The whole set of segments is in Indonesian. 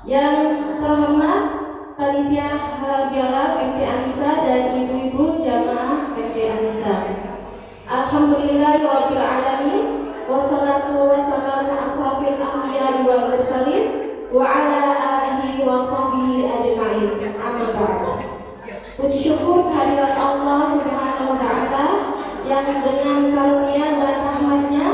Yang terhormat Panitia Halal Bihalal MT Anissa dan ibu-ibu jamaah MT Anissa. Alhamdulillahirabbil alamin wassalatu wassalamu asrofil anbiya'i wal mursalin wa ala alihi wa sahbihi ajma'in. Amma ba'du. Puji syukur kehadirat Allah Subhanahu wa taala yang dengan karunia dan rahmatnya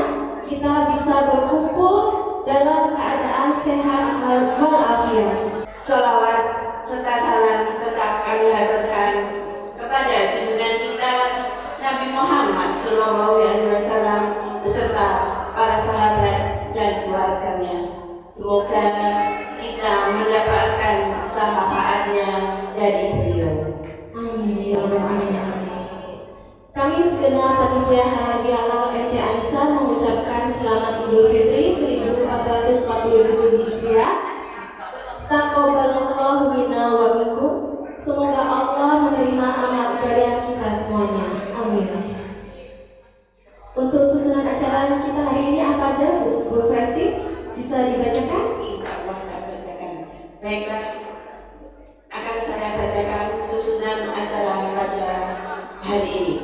kita bisa berkumpul dalam keadaan sehat walafiat. Salawat serta salam tetap kami haturkan kepada junjungan kita Nabi Muhammad SAW beserta para sahabat dan keluarganya. Semoga kita mendapatkan syafaatnya dari beliau. Amin. Kami segenap panitia Halal Bihalal MT Anissa mengucapkan selamat Idul Fitri 1447 Hijriah. Taqabbalallahu minna wa minkum. Semoga Allah menerima amal ibadah kita semuanya. Amin. Untuk susunan acara kita hari ini apa aja, Bu Fresti? Bisa dibacakan? Insya Allah saya bacakan. Baiklah, akan saya bacakan susunan acara pada hari ini.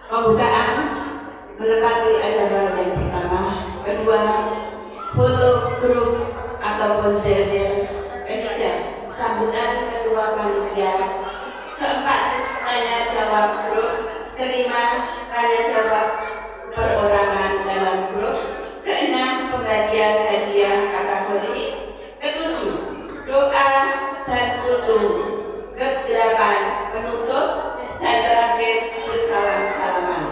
Pembukaan menepati acara yang pertama, kedua foto grup ataupun zel-zel, ketiga sambutan ketua panitia, keempat tanya jawab grup, kelima tanya jawab perorangan dalam grup, keenam pembagian hadiah kategori, ketujuh doa dan kultum, kedelapan penutup, dan terakhir bersalam-salaman.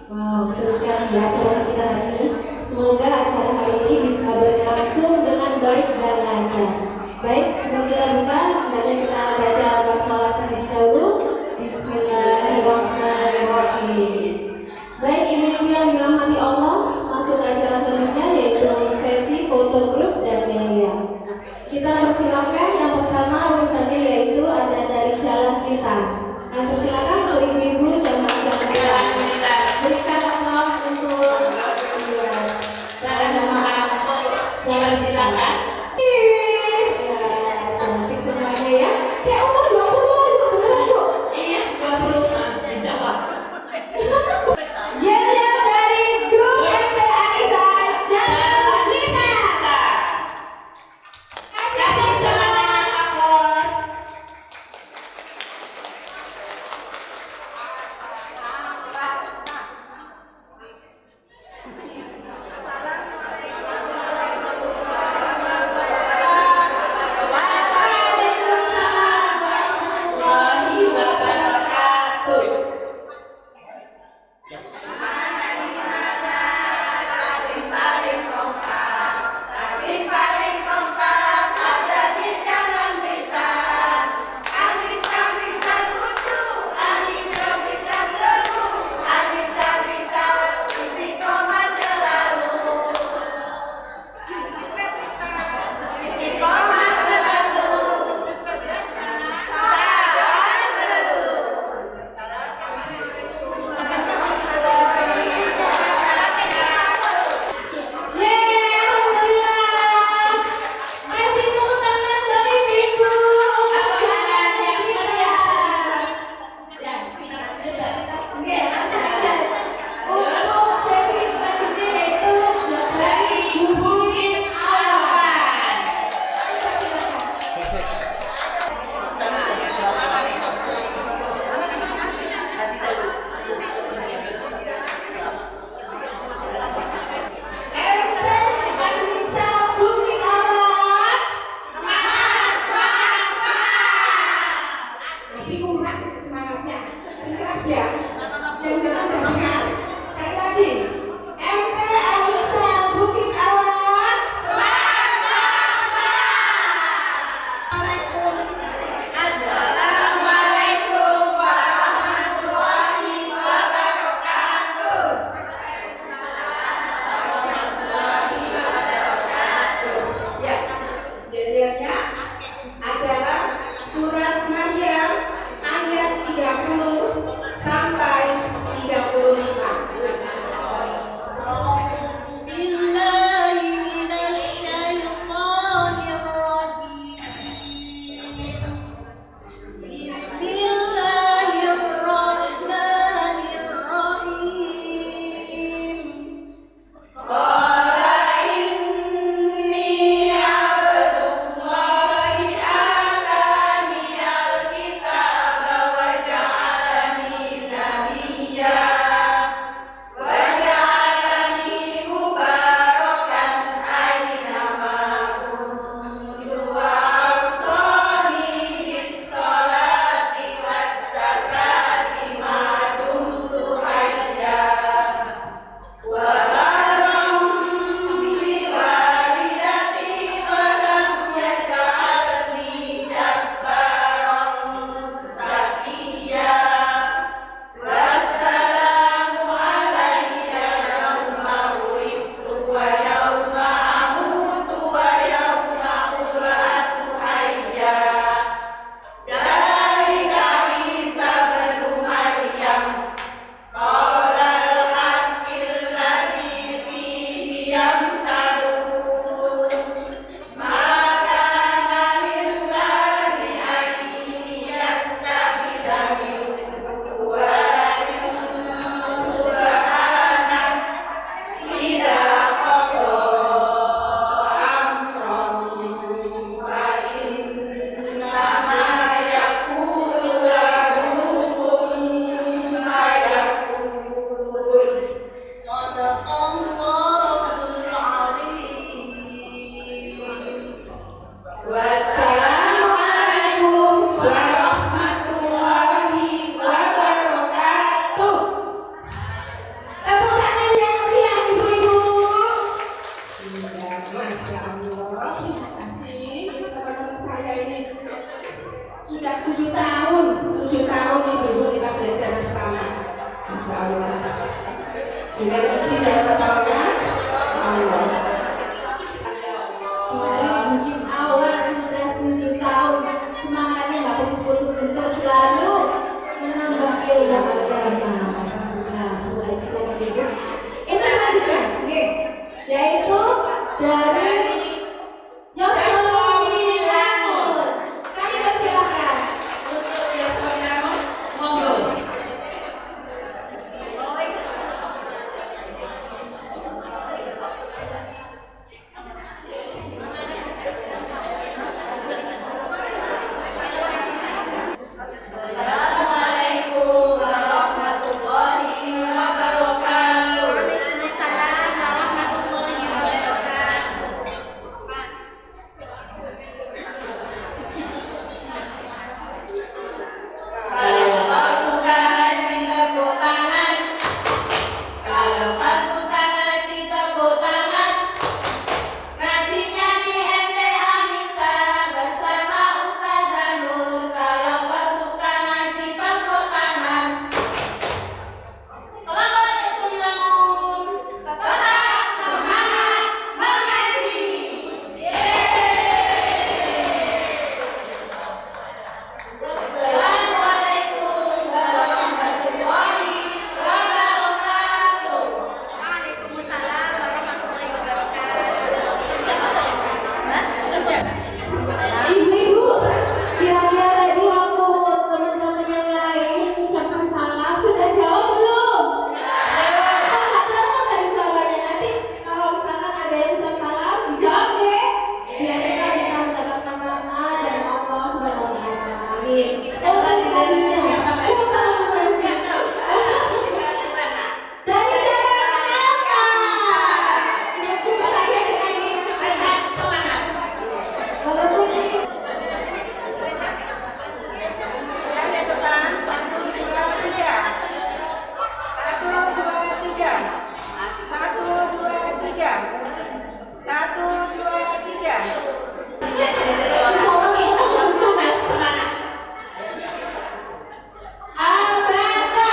Wow, seru sekali ya acara kita hari ini. Semoga acara hari ini bisa berlangsung dengan baik dan lancar. Baik, sebelum kita buka, hendaknya kita baca basmalah terlebih dahulu. Bismillahirrahmanirrahim. Baik, ibu-ibu yang dirahmati Allah, masuk ke acara selanjutnya yaitu sesi foto grup dan media. Kita persilakan yang pertama urutannya yaitu ada dari Jalan Blitar. Kami persilakan untuk ibu-ibu jamaah Jalan Blitar. Berikan aplaus untuk Jalan jamaah yang silakan. Cantik semuanya ya. Kayak umur 20-an, Bu. Beneran, Bu? Iya, 20-an, insya Allah. Yel-yel dari grup MT Anissa Jalan Blitar. Kasih semangat, aplaus. Dengan izin dan pertolongan Allah. Mungkin awal sudah 7 tahun, semangatnya nggak putus-putus untuk selalu menambah ilmu agama. Nah, semoga istiqomah itu. Itu selanjutnya, oke, yaitu dari Yosemilangun. Kami persilakan. Untuk Yosemilangun, monggo. Assalamualaikum warahmatullahi wabarakatuh. Waalaikumsalam warahmatullahi wabarakatuh. Kalau kau suka ngaji tepuk tangan. Kalau kau suka ngaji tepuk tangan. Ngajinya di MT Anissa bersama Ustazah Nur. Kalau kau suka ngaji tepuk tangan. Selamat Yosemilangun. Tetap semangat mengaji. Wassalamualaikum warahmatullahi wabarakatuh. Waalaikumsalam warahmatullahi wabarakatuh. Sudah. Ibu-ibu, kira-kira tadi waktu teman-teman yang lain mengucapkan salam sudah jawab belum? Oh, nggak dengar tadi suaranya. Nanti kalau misalkan ada yang ucap salam, dijawab deh. Biar kita bisa mendapatkan rahmat dari Allah Subhanahu wa Ta'ala. Amin. Oh, tadi tadinya. Siapa namanya? Dari Jakarta. Ibu saya dengan ini. Tetap semangat. Walaupun ini Yang di depan 1, 2, 3. 1, 2, 3. 1, 2, 3. 1, 2, 3. Semangat. Abada.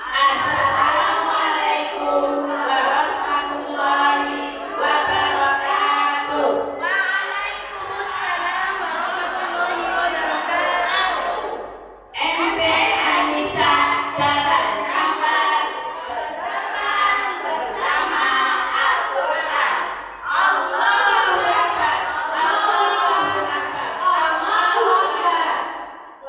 Assalamualaikum warahmatullahi wabarakatuh. Waalaikumsalam warahmatullahi wabarakatuh. MT Anissa Jalan Kampar bersama Al-Quran. Allahu Akbar, Allahu Akbar, Allahu Akbar.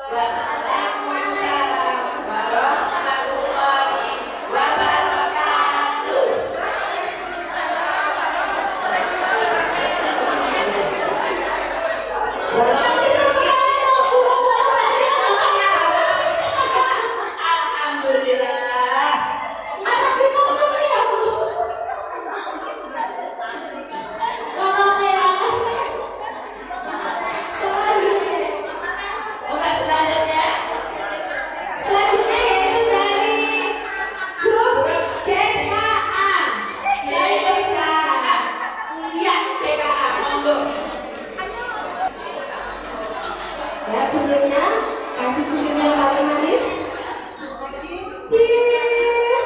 Waalaikumsalam warahmatullahi wabarakatuh. Alhamdulillah. Buka selanjutnya. Selanjutnya yaitu dari grup GKA. TKA. Iya, TKA. Monggo. Ya, senyumnya kasih senyum yang paling manis. Cheers.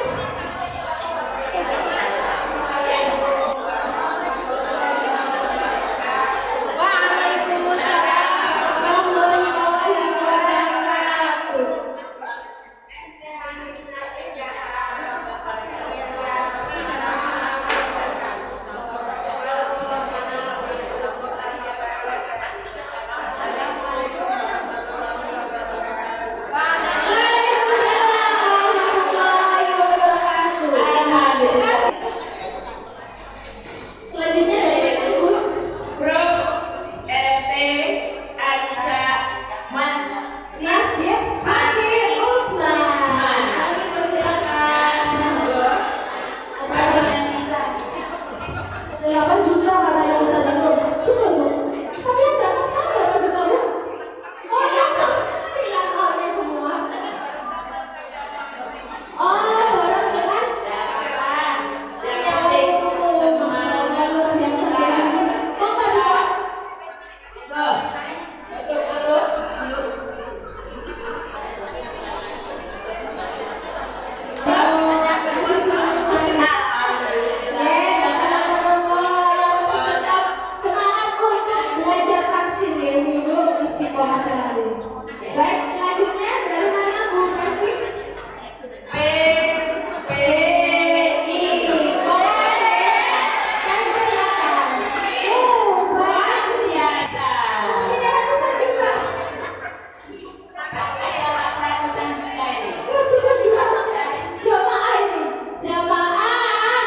Warahmatullahi wabarakatuh. Waalaikumsalam sehat selalu. Baik, selanjutnya dari mana Bu Festi? P P PI. Boleh. Kami persilakan. Banyak biasa. ini ratusan juta. Kayak ratusan juta ini. Ratusan juta. Jamaah ini. Jamaah.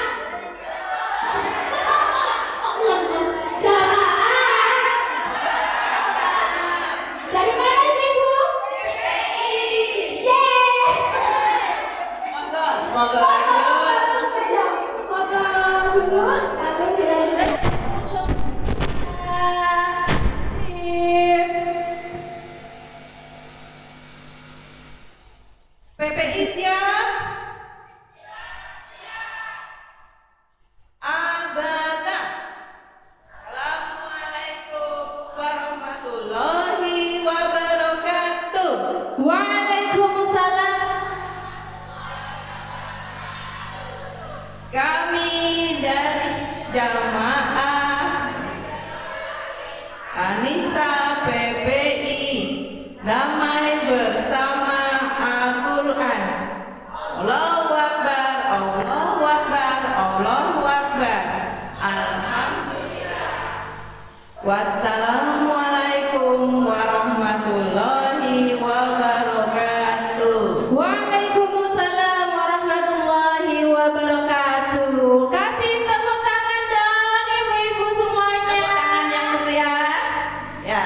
Jamaah. Dari mana ini Bu? Yeay. Monggo, monggo lanjut. Foto dulu, lalu dilanjut. PPI siap? Abada. Assalamualaikum warahmatullahi wabarakatuh. Waalaikumsalam. Kami dari Jamaah Anissa PPI damai bersama Al-Quran. Allahu Akbar, Allahu Akbar, Allahu Akbar. Alhamdulillah. Wassalamualaikum warahmatullahi wabarakatuh. Waalaikumsalam warahmatullahi wabarakatuh. Kasih tepuk tangan dong ibu-ibu semuanya. Tangan yang meriah. Ya,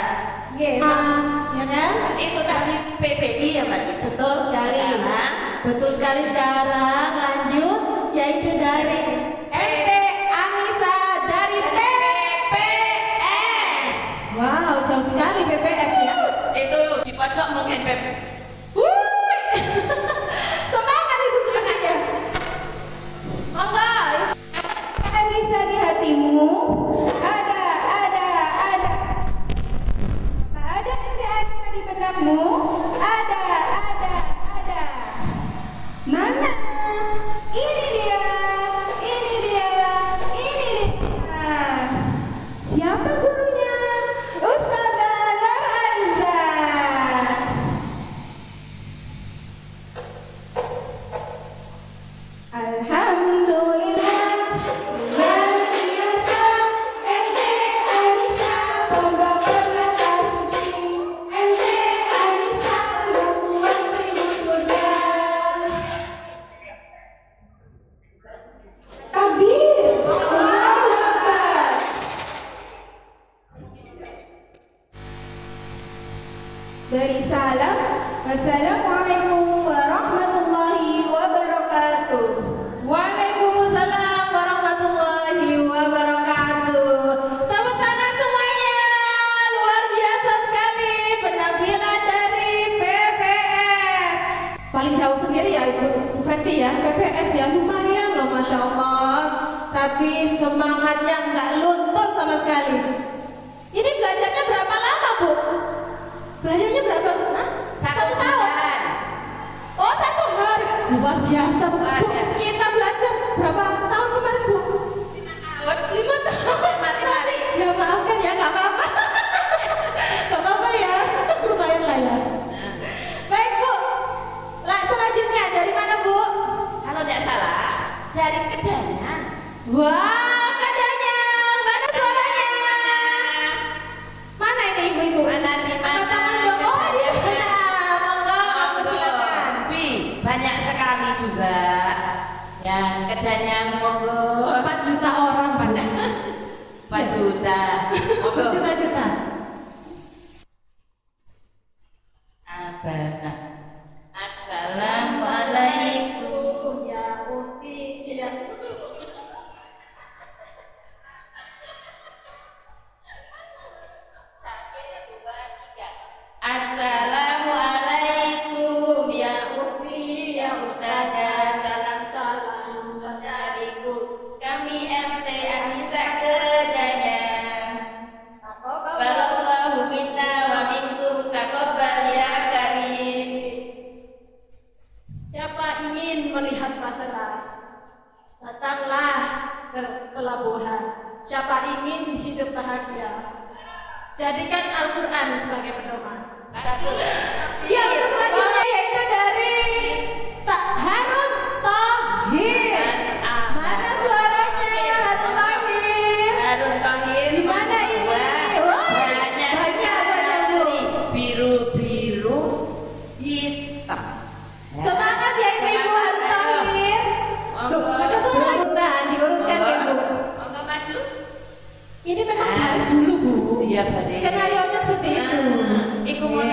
Oke, ya kan? itu tadi PPI ya Mbak. Betul sekali. Sekarang Betul sekali sekarang lanjut yaitu dari MP Anissa dari PPS. Wow, jauh sekali PPS ya. Itu di pojok mungkin PP. Wuih. Semangat itu sebenarnya. Monggo. Anissa di hatimu ada. Ada MP Anissa di benakmu ada. Mana? Ini dia. Siapa gurunya? Ustazah Nurhaliza. Alhamdulillah, luar biasa. MP Anissa pembawa mata suci. MP Anissa membuat pintu surga. Takbir. Allahu Akbar. Beri salam. Wassalamualaikum warahmatullahi wabarakatuh. Waalaikumsalam warahmatullahi wabarakatuh. Tepuk tangan semuanya. Luar biasa sekali penampilan dari PPS. Paling jauh sendiri ya itu Bu Festi ya, PPS ya, lumayan loh Masya Allah. Tapi semangatnya nggak luntur sama sekali. Ini belajarnya berapa lama Bu? Belajarnya berapa? Hah? Satu tahun? bulan. Oh 1 hari. Luar biasa Bu. Luar biasa. Kita belajar berapa tahun kemarin Bu? 5 tahun. Mari. Ya maafkan ya, nggak apa-apa. Nggak apa-apa ya. Lumayan lah ya. Baik Bu. Selanjutnya dari mana Bu? Kalau tidak salah dari Kedangan. Wah, kadanya. Mana suaranya? Mana ini ibu-ibu? Mana di mana? Tangan dong. Oh, di sana. Monggo, silakan. Bi, banyak sekali juga yang Kedangan monggo. 4 juta orang pada 4 juta. Monggo. juta-juta. Abada. Assalamualaikum ya Uti. Assalamualaikum ya Uti ya Ustazah. Salam-salam dariku. Kami MT Anissa Kedangan. Jadikan Al-Quran sebagai pedoman. Yang selanjutnya yaitu dari Harun Thohir. Mana suaranya Harun Thohir? Harun Thohir. Di mana ini? Wah, banyak Bu. biru-biru hitam. Semangat ya Ibu Harun Thohir. Urutan, diurutkan ya Bu. Monggo maju. Ini memang harus dulu Bu. Iya, Bade. Skenario-nya seperti itu. Iku mau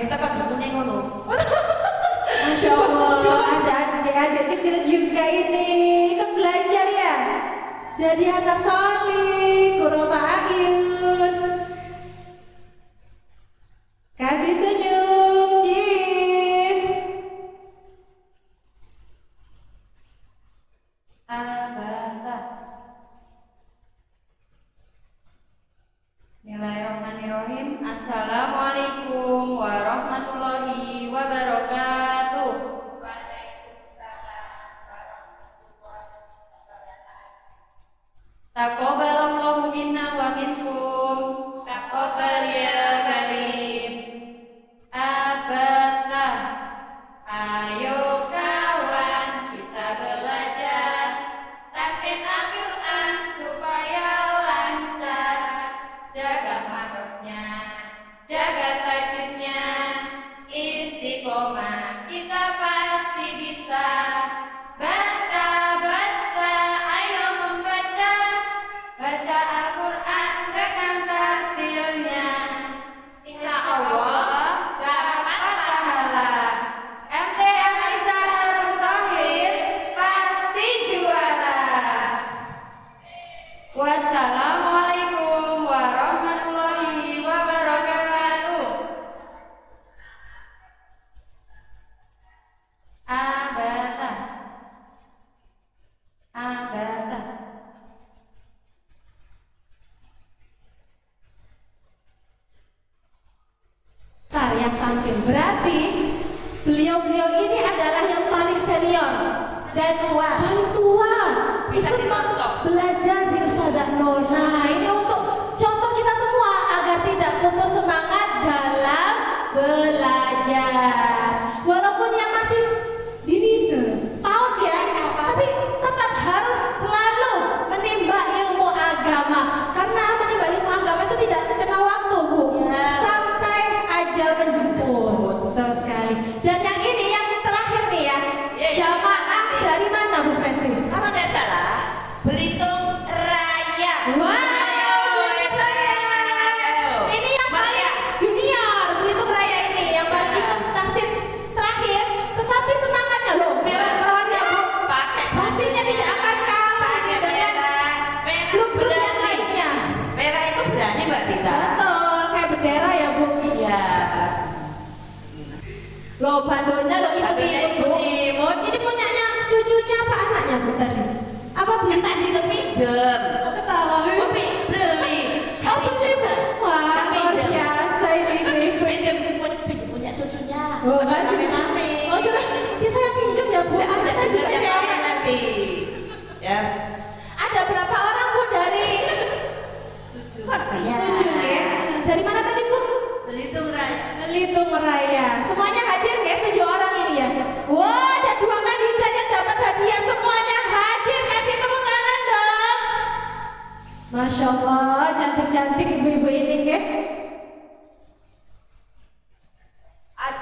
kita kok judulnya ngono. Masya Allah, ada adik-adik kecil juga ini ikut belajar ya. Jadi anak salih, kurota ayun. Kasih senyum, cheese. Abata. Bismillahirrahmanirrahim. Assalamualaikum warahmatullahi wabarakatuh. Taqabbalallahu minna wa minkum. Taqabbal ya karim. Abata. Ayo kawan kita belajar tahfidz Al-Quran supaya lancar. Jaga makrofnya, jaga tajwidnya, istiqomah kita pasti bisa. Baca, baca, ayo membaca, baca Al-Quran dengan tartilnya. Insya Allah dapat pahala. MT Anissa Harun Thohir pasti juara. Wassalamualaikum warahmatullahi wabarakatuh. Abata. Abata. Yang tampil berarti beliau-beliau ini adalah yang paling senior dan paling tua. Bisa Ikut dicontoh. belajar di Ustazah Nur. Nah, ini untuk contoh kita semua agar tidak putus semangat dalam belajar. Walaupun yang masih dini paus ya, tapi tetap harus selalu menimba ilmu agama. Karena menimba ilmu agama itu tidak kenal waktu, Bu. Sampai ajal menjemput. Betul sekali. Dan yang ini yang terakhir nih ya. Jamaah dari mana Bu Presti? Kalau nggak salah, Belitung Raya. Wow, ini yang paling junior Belitung Raya ini yang paling ikut taksit terakhir. Tetapi semangatnya loh, merah-merahnya Bu. Pastinya tidak akan kalah dengan grup-grup yang lainnya. Merah itu berani Mbak Tita. Betul, kayak bendera ya Bu. Iya. Loh, bandonya lo imut-imut Bu. Imut. Ini punyanya cucunya apa anaknya Bu tadi? Apa beli? Tadi itu pinjem. Oh, ketawa Bu. Oh, beli. Oh, beli Bu. Wah, Kami luar pinjem. biasa ini ibu. Pinjem punya cucunya. Oh, Masuk kan? rame-rame. Oh, sudah. Ini saya pinjam ya Bu. Anak saya juga Ada cewek. nanti. Ya. Ada berapa orang Bu dari? Ya. 7 ya. Dari mana tadi Bu? Belitung Raya. Belitung Raya. Semuanya hadir ya 7 orang ini ya. Wah, ada 2 kandidat yang dapat hadiah. Semuanya hadir. Kasih tepuk tangan dong. Masya Allah, cantik-cantik ibu-ibu ini ya.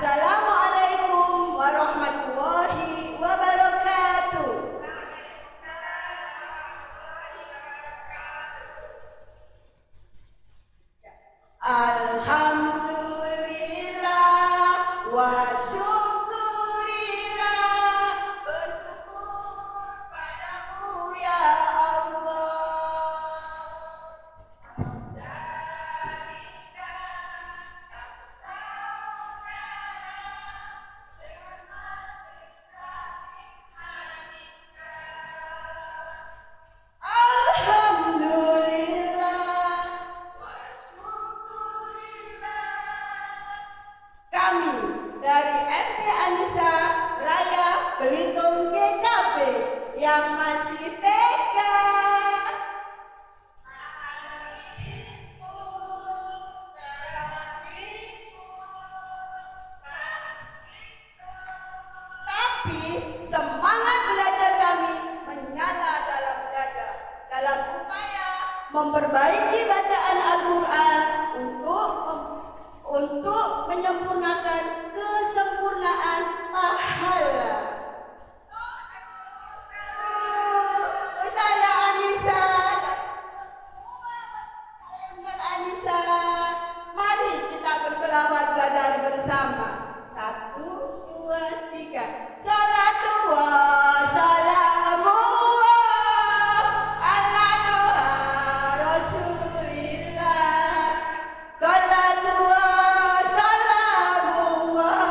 Assalamualaikum warahmatullahi wabarakatuh. Alhamdulillah wa syukurillah, bersyukur padamu ya Allah. memperbaiki bacaan Al-Quran untuk menyempurnakan kesempurnaan pahala. Ustazah Anissa, mari kita berselawat badar bersama. 1, 2, 3. Salatullah, salamullah ala doa Rasulillah. Salatullah, salamullah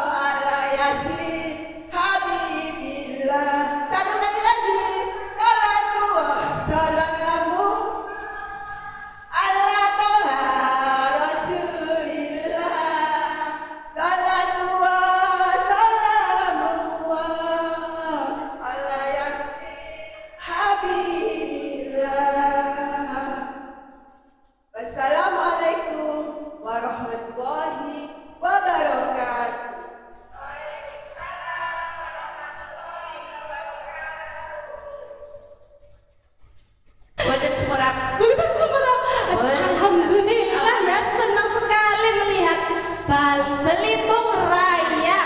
ala yasin habibillah. Satu kali lagi. Salatullah, salamullah ala doa Rasulillah. Salatullah, salamullah ala yasin habibillah. Wassalamualaikum warahmatullahi wabarakatuh. Buatan semurap. Alhamdulillah ya, senang sekali melihat Belitung Raya.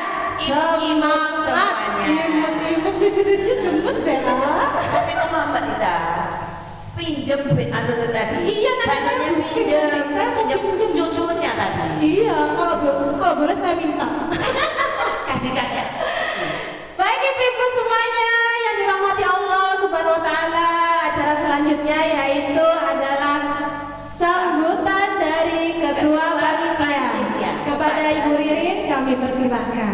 Imut Semangat, semuanya. imut, lucu-lucu, gemes deh. Tapi nama Mbak Dita pinjem anu tadi. Iya, nanti Banyak saya pinjem, saya mau pinjem pinjem. cucunya tadi. Iya, kalau boleh saya minta. Kasihkan ya. Baik ibu-ibu semuanya yang dirahmati Allah Subhanahu wa taala, acara selanjutnya yaitu adalah sambutan dari Ketua Panitia. Kepada Ibu Ririn kami persilahkan.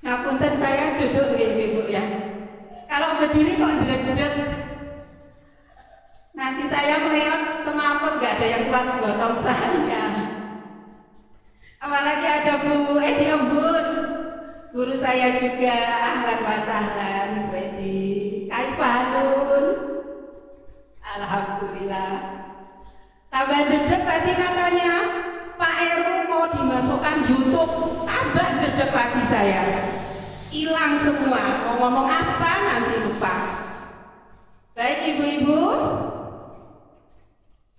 Ngapunten saya duduk nggih Ibu ya. Kalau berdiri kok ndredeg. Nanti saya melihat semaput nggak ada yang kuat gotong saya. Apalagi ada Bu Edi Embun, guru saya juga. Ahlan wa sahlan Bu Edi. Kaifanun. Alhamdulillah. Tambah dedek tadi katanya Pak Heru mau dimasukkan YouTube. Tambah dedek lagi saya. Hilang semua. Mau ngomong apa nanti lupa. Baik ibu-ibu,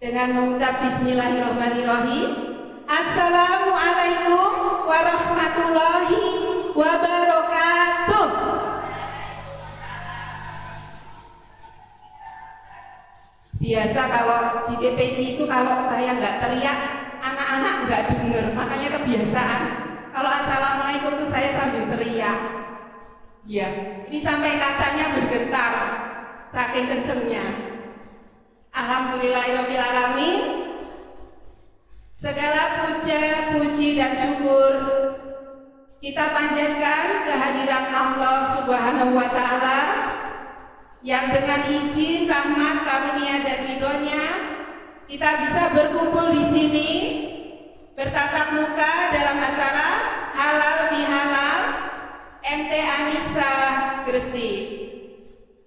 dengan mengucap Bismillahirrahmanirrahim. Assalamualaikum warahmatullahi wabarakatuh. Biasa kalau di TPI itu kalau saya nggak teriak, anak-anak nggak dengar, makanya kebiasaan. Kalau assalamualaikum itu saya sambil teriak. Ya, ini sampai kacanya bergetar, saking kencengnya. Alhamdulillahirabbil alamin. Segala puja, puji dan syukur kita panjatkan kehadiran Allah Subhanahu wa taala yang dengan izin, rahmat, karunia dan ridhonya kita bisa berkumpul di sini bertatap muka dalam acara Halal Bihalal MT Anissa Gresik.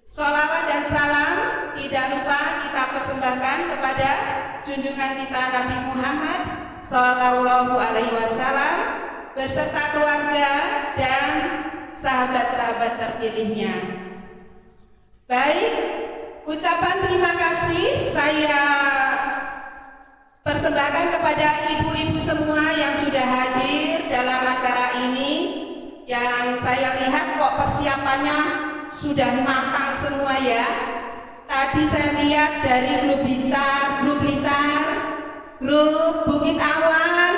Sholawat dan salam tidak lupa kita persembahkan kepada junjungan kita Nabi Muhammad Sallallahu Alaihi Wasallam beserta keluarga dan sahabat-sahabat terpilihnya. Baik, ucapan terima kasih saya persembahkan kepada ibu-ibu semua yang sudah hadir dalam acara ini, yang saya lihat kok persiapannya sudah matang semua ya. Tadi saya lihat dari grup Blitar, grup Bukit Awan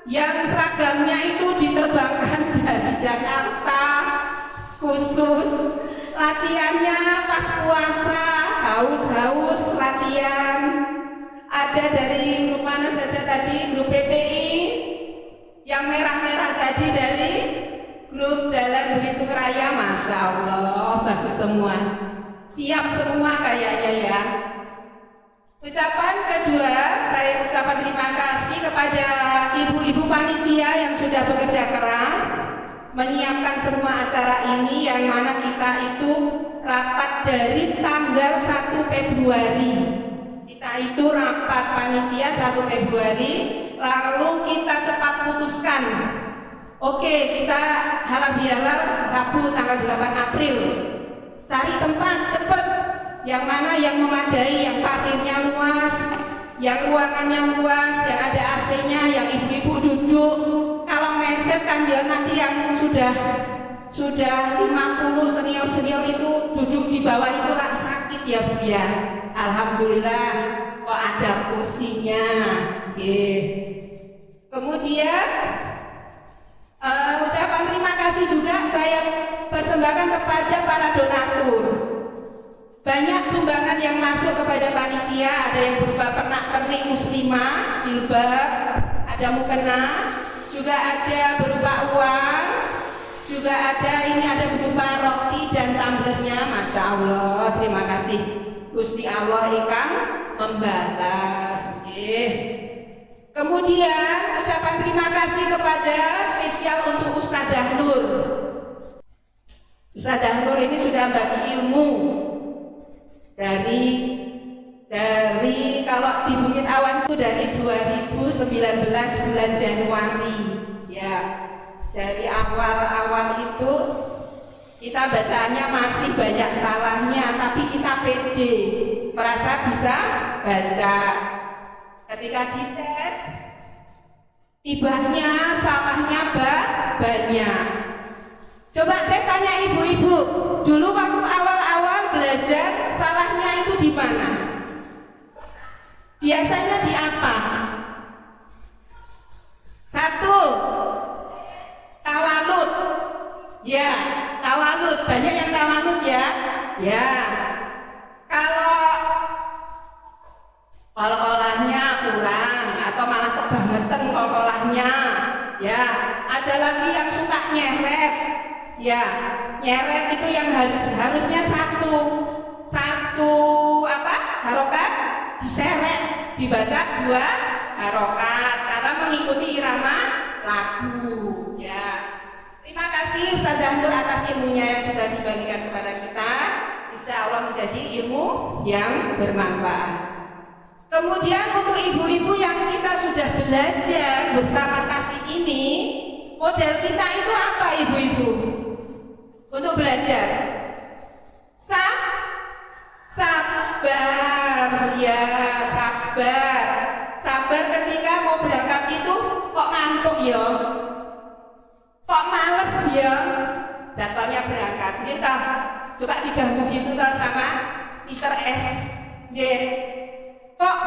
yang seragamnya itu diterbangkan dari Jakarta khusus. Latihannya pas puasa, haus latihan. Ada dari grup mana saja tadi, grup PPI, yang merah-merah tadi dari grup Jalan Belitung Raya. Masya Allah, bagus semua, siap semua kayaknya ya. Ucapan kedua, saya ucapan terima kasih kepada ibu-ibu panitia yang sudah bekerja keras menyiapkan semua acara ini, yang mana kita itu rapat dari tanggal 1 Februari. Kita itu rapat panitia 1 Februari, lalu kita cepat putuskan. Oke, kita halal bihalal Rabu tanggal 8 April. Cari tempat cepet, yang mana yang memadai, yang parkirnya luas, yang ruangannya luas, yang ada AC-nya, yang ibu-ibu duduk. Kalau ngeset kan ya nanti yang sudah 50 senior itu duduk di bawah itu lah sakit ya Bu ya. Alhamdulillah kok ada kursinya. Kemudian ucapan terima kasih juga saya persembahkan kepada para donatur. Banyak sumbangan yang masuk kepada panitia, ada yang berupa pernak-pernik muslimah, jilbab, ada mukena, juga ada berupa uang, juga ada berupa roti dan tumblernya. Masya Allah, terima kasih Gusti Allah ikan membalas. Kemudian ucapan terima kasih kepada spesial untuk Ustadzah Nur. Ustadzah Nur ini sudah bagi ilmu dari kalau di Bukit Awan itu dari 2019 bulan Januari ya. Dari awal itu kita bacaannya masih banyak salahnya, tapi kita pede merasa bisa baca. Ketika dites tibanya salahnya banyak. Coba saya tanya ibu-ibu, dulu waktu awal-awal belajar salahnya itu di mana? Biasanya di apa? Satu, tawalut. Ya, tawalut. Banyak yang tawalut ya. Ya. Kalau kol-kolahnya kurang atau malah kebangetan kol-kolahnya. Ya, ada lagi yang suka nyeret. Ya, nyeret itu yang harusnya satu harokat diseret, dibaca 2 harokat karena mengikuti irama lagu. Ya, terima kasih Ustadzah Nur atas ilmunya yang sudah dibagikan kepada kita. Insya Allah menjadi ilmu yang bermanfaat. Kemudian untuk ibu-ibu yang kita sudah belajar bersama tasik ini, model kita itu apa ibu-ibu? Untuk belajar sabar ya, sabar ketika mau berangkat itu kok ngantuk ya, kok males ya, jadwalnya berangkat ini toh suka diganggu gitu toh sama Mr. S. Kok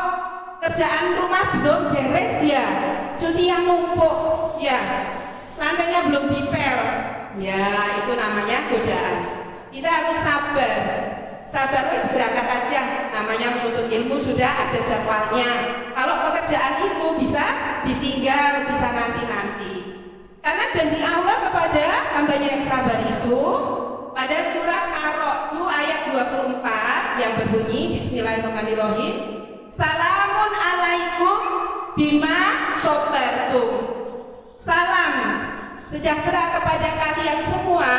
kerjaan rumah belum beres ya, cucian numpuk ya, lantainya belum dipel ya, itu namanya godaan. Kita harus sabar wes berangkat aja, namanya menuntut ilmu sudah ada jadwalnya. Kalau pekerjaan itu bisa ditinggal, bisa nanti-nanti. Karena janji Allah kepada hambanya yang sabar itu pada surat Ar-Ra'd ayat 24 yang berbunyi Bismillahirrahmanirrahim, Salamun alaikum bima sobartum. Salam sejahtera kepada kalian semua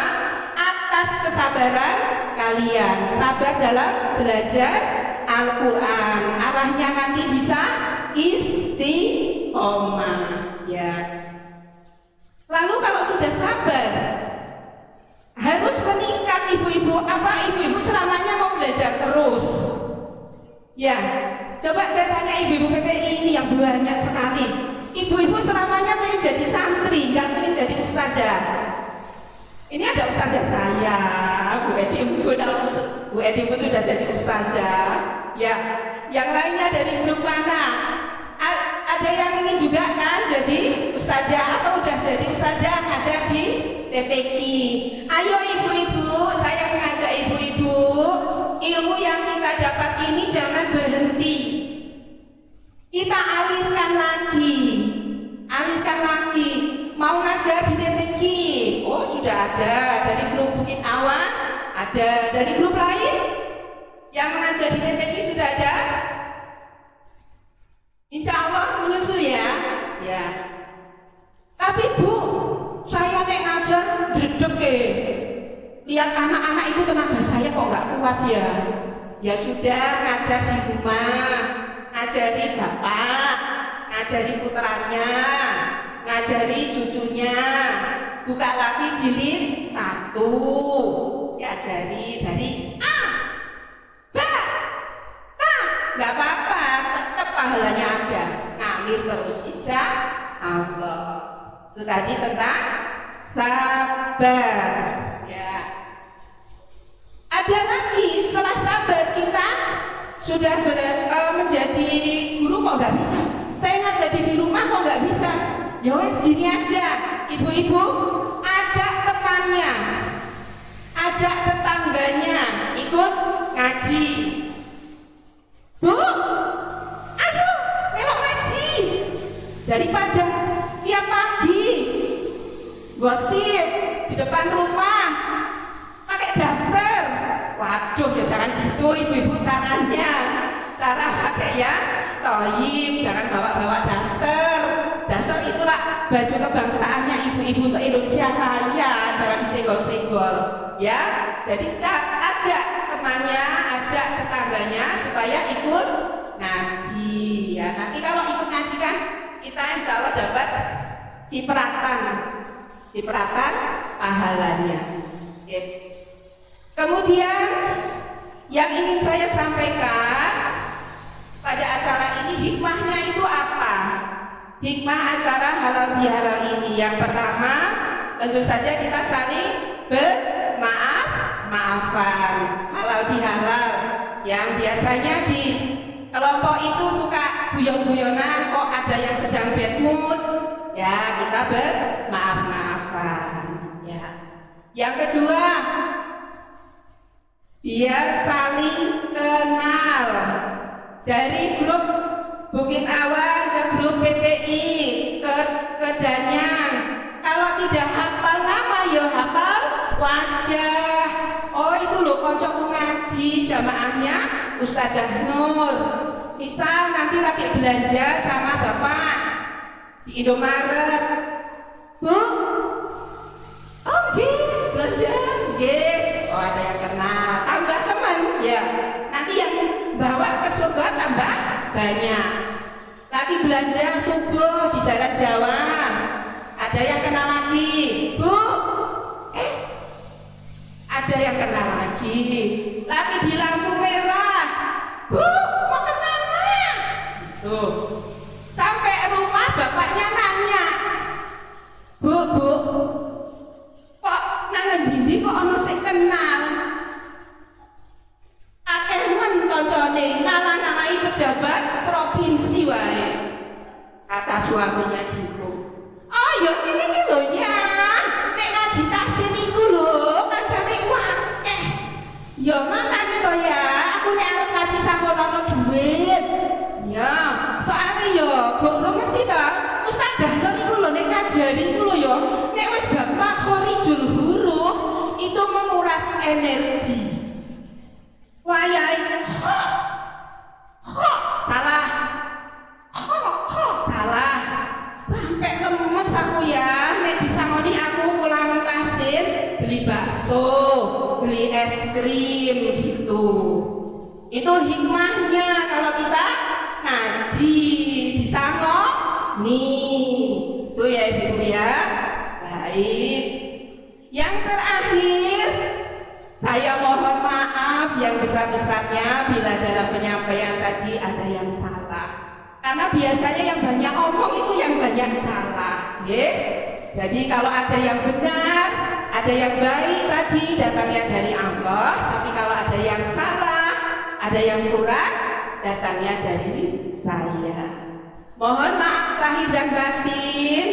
atas kesabaran kalian. Sabar dalam belajar Al-Quran, arahnya nanti bisa istiqomah ya. Lalu kalau sudah sabar harus meningkat ibu-ibu. Apa ibu-ibu selamanya mau belajar terus? Ya, coba saya tanya ibu-ibu PPI ini yang banyak sekali. Ibu-ibu selamanya pengen jadi santri, nggak pengen jadi ustazah. Ini ada ustazah saya, Bu Edi pun sudah jadi ustazah. Ya, yang lainnya dari grup mana? Ada yang ingin juga kan jadi ustazah atau udah jadi ustazah ngajar di TPQ. Ayo ibu-ibu, saya mengajak ibu-ibu, ilmu yang kita dapat ini jangan berhenti. Kita alirkan lagi. Mau ngajar di TPQ, oh sudah ada dari grup Bukit Awan, ada dari grup lain yang mengajar di TPQ sudah ada. Insya Allah menyusul ya. Ya. Tapi Bu, saya nek ngajar dedek lihat anak-anak itu tenaga saya kok nggak kuat ya. Ya sudah, ngajar di rumah, ngajari bapak, ngajari putranya, ngajari cucunya, buka lagi jilid 1, diajari dari A, B, nggak apa-apa, tetap pahalanya ada. Ngalir terus insya Allah. Itu tadi tentang sabar. Ya. Ada lagi setelah sabar kita sudah menjadi guru kok nggak bisa. Saya ngajar di rumah kok nggak bisa. Ya wes gini aja, ibu-ibu ajak temannya, ajak tetangganya ikut ngaji. Bu, ayo melok ngaji. Daripada tiap pagi gosip di depan rumah pakai daster. Waduh, ya jangan gitu ibu-ibu caranya. Cara pakai ya toyib, jangan bawa-bawa daster. Daster itulah baju kebangsaannya ibu-ibu se-Indonesia Raya, jangan disenggol-senggol ya. Jadi ajak temannya, ajak tetangganya supaya ikut ngaji ya. Nanti kalau ikut ngaji kan kita insya Allah dapat cipratan pahalanya. Oke. Kemudian yang ingin saya sampaikan pada acara ini, hikmahnya itu apa? Hikmah acara halal bihalal ini yang pertama tentu saja kita saling bermaaf-maafan, halal bihalal. Yang biasanya di kelompok itu suka guyon-guyonan, kok ada yang sedang bad mood, ya kita bermaaf-maafan ya. Yang kedua, biar saling kenal. Dari grup Bukit Awan ke grup PPI ke Danyang, kalau tidak hafal nama ya hafal wajah. Oh itu loh koncoku ngaji, jamaahnya Ustadzah Nur. Misal nanti lagi belanja sama bapak di Indomaret, Bu, oke, belanja, oh ada yang kenal, tambah teman ya. Nanti yang bawa ke surga tambah banyak. Lagi belanja subuh di Jalan Jawa, ada yang kenal lagi, Bu, ada yang kenal lagi. Lagi di lampu merah, Bu, mau kemana? Tuh, sampai rumah bapaknya nanya, Bu, kok nangan dindi kok ono sing kenal? Akemen koncone ngalah-ngalahi pejabat provinsi wae. Kata suaminya gitu. Oh ya ini ki lho ya. Nek ngaji taksir iku lho kancane ku akeh. Ya makane to ya, aku nek arep ngaji sampun ono duit. Ya, soalnya ya gak ngerti ta. Ustadzah Nur iku lho nek ngajari iku lho ya, nek wis bab makhorijul huruf itu menguras energi. Wayai salah sampai lemes aku ya. Nek disangoni aku pulang kasir beli bakso, beli es krim gitu. Itu hikmahnya kalau kita ngaji disangoni. Itu ya ibu ya. Baik. Yang terakhir, saya mohon maaf yang besar-besarnya bila dalam penyampaian tadi ada yang salah. Karena biasanya yang banyak omong itu yang banyak salah, ya. Jadi kalau ada yang benar, ada yang baik tadi datangnya dari Allah, tapi kalau ada yang salah, ada yang kurang, datangnya dari saya. Mohon maaf lahir dan batin.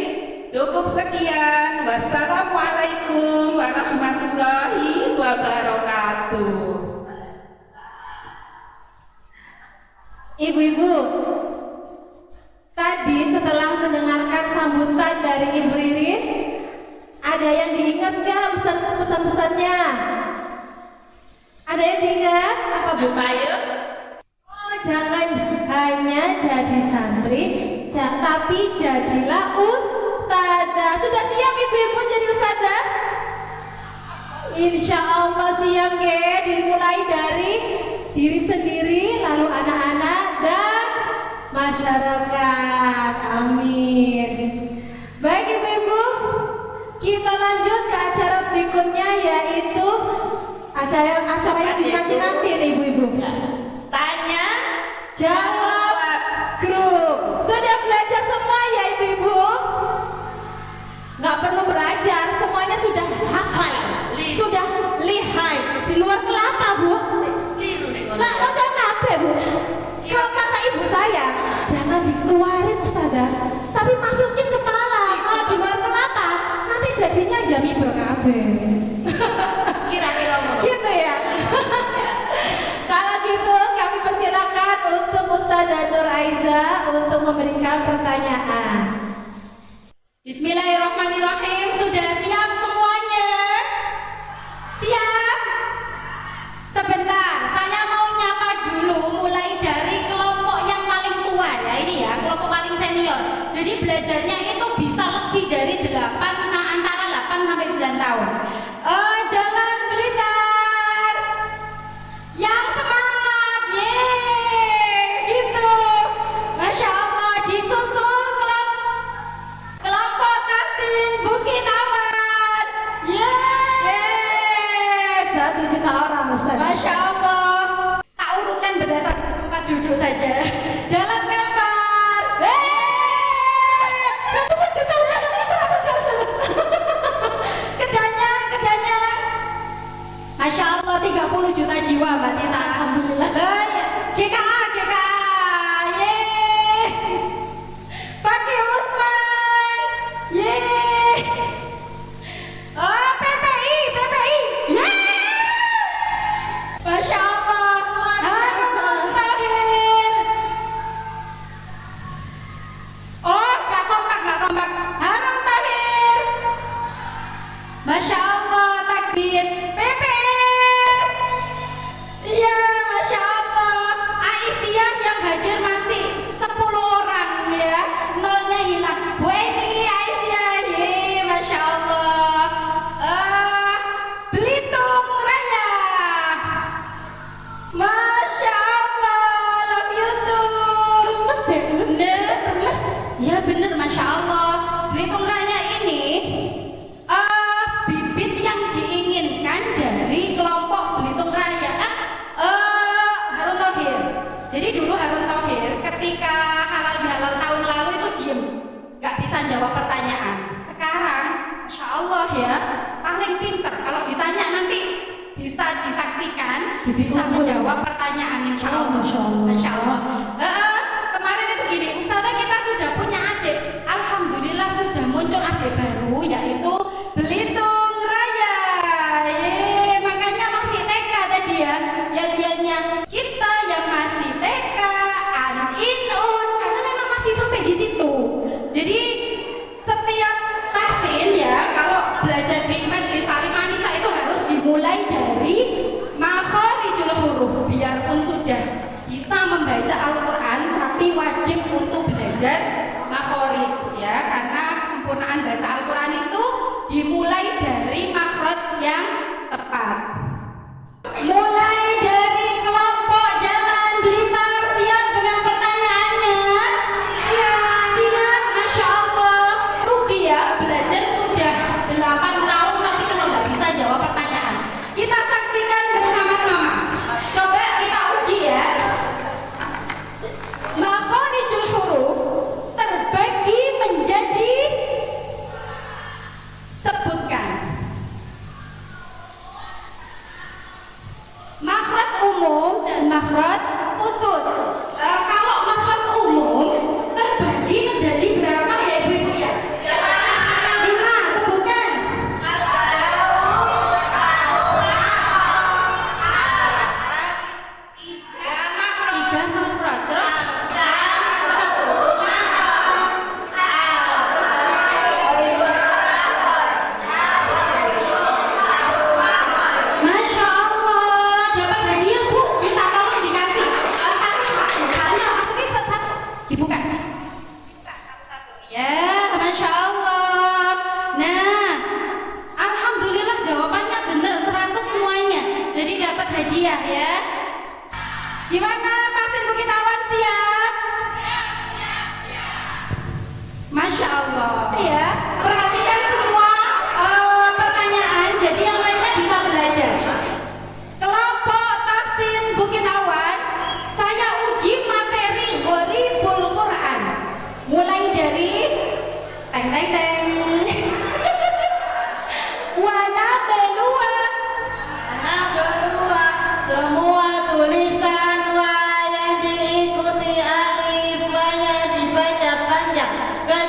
Cukup sekian. Wassalamualaikum warahmatullahi wabarakatuh. Ibu-ibu, tadi setelah mendengarkan sambutan dari Ibu Ririn, ada yang diingat nggak pesan-pesannya? Ada yang diingat? Apa Bu? Oh, jangan hanya jadi santri, tapi jadilah ustadzah. Sudah siap ibu-ibu jadi ustadzah? Insya Allah siap ya. Dimulai dari diri sendiri, lalu anak-anak dan masyarakat. Amin. Baik ibu-ibu, kita lanjut ke acara berikutnya, yaitu acara yang dinanti-nanti nih ibu-ibu. Tanya Jawab grup. Sudah belajar semua ya ibu-ibu? Nggak perlu belajar, semuanya sudah hafal, sudah lihai. Di luar kelapa bu, nggak mau kafe bu. Kalau kata ibu saya, jangan dikeluarin ustazah, tapi masukin kepala. Kalau di luar kelapa, nanti jadinya jami berkabe. Kira-kira mau. Gitu ya. Kalau gitu kami persilakan untuk Ustazah Nur Aiza untuk memberikan pertanyaan. Bismillahirrahmanirrahim. Sudah siap semuanya? Siap? Sebentar, saya mau nyapa dulu mulai dari kelompok yang paling tua ya, ini ya, kelompok paling senior. Jadi belajarnya itu bisa lebih dari 8, antara 8 sampai 9 tahun. Jalan Blitar. Yang semangat, gitu. Masya Allah, disusul kelompok Tasin Bukit Awan, 1 juta orang Ustaz. Masya Allah. Tak urutkan berdasarkan tempat duduk saja. Jalan Kembar, 1 juta Ustaz. Kedanyang. Masya Allah, 30 juta jiwa Mbak Tita. Alhamdulillah. GKA, Fakih Usman, PPI, Masya Allah. Harun Tahir. Gak kompak. Harun Tahir. Masya Allah, takbir. PPS. Iya, Masya Allah. Aisyah yang hadir masih 10 orang ya. Nolnya hilang. Bu Eni, Aisyah, Masya Allah. Belitung Raya. Masya Allah, love you too. Gemes. Ya bener, Masya Allah. Belitung Raya ini bibit yang diinginkan dari kelompok Belitung Raya. Harun Thohir. Jadi dulu Harun Thohir ketika halal bihalal tahun lalu itu diem, nggak bisa jawab pertanyaan. Sekarang, Masya Allah ya, paling pinter. Kalau ditanya nanti bisa disaksikan, bisa menjawab pertanyaan. Insya Allah. Masya Allah. Kemarin itu gini, Ustazah kita sudah punya adik. Alhamdulillah sudah muncul adik baru, yaitu Belitung Raya. Makanya masih TK tadi ya, yel-yelnya kita yang masih TK, an-in-un, karena memang masih sampai di situ. Jadi setiap tahsin ya, kalau belajar di Majelis Ta'lim Nisa itu harus dimulai dari makharijul huruf. Biarpun sudah bisa membaca Al-Quran, tapi wajib untuk belajar makharij ya, karena kesempurnaan baca Al-Quran itu dimulai dari makhraj yang tepat. Mulai dari kelompok Jalan Blitar, siap dengan pertanyaannya? Siap, Masya Allah. Rugi ya, belajar sudah 8 tahun tapi kalau nggak bisa jawab pertanyaan. Kita saksikan bersama-sama. Coba kita uji ya. Makharijul huruf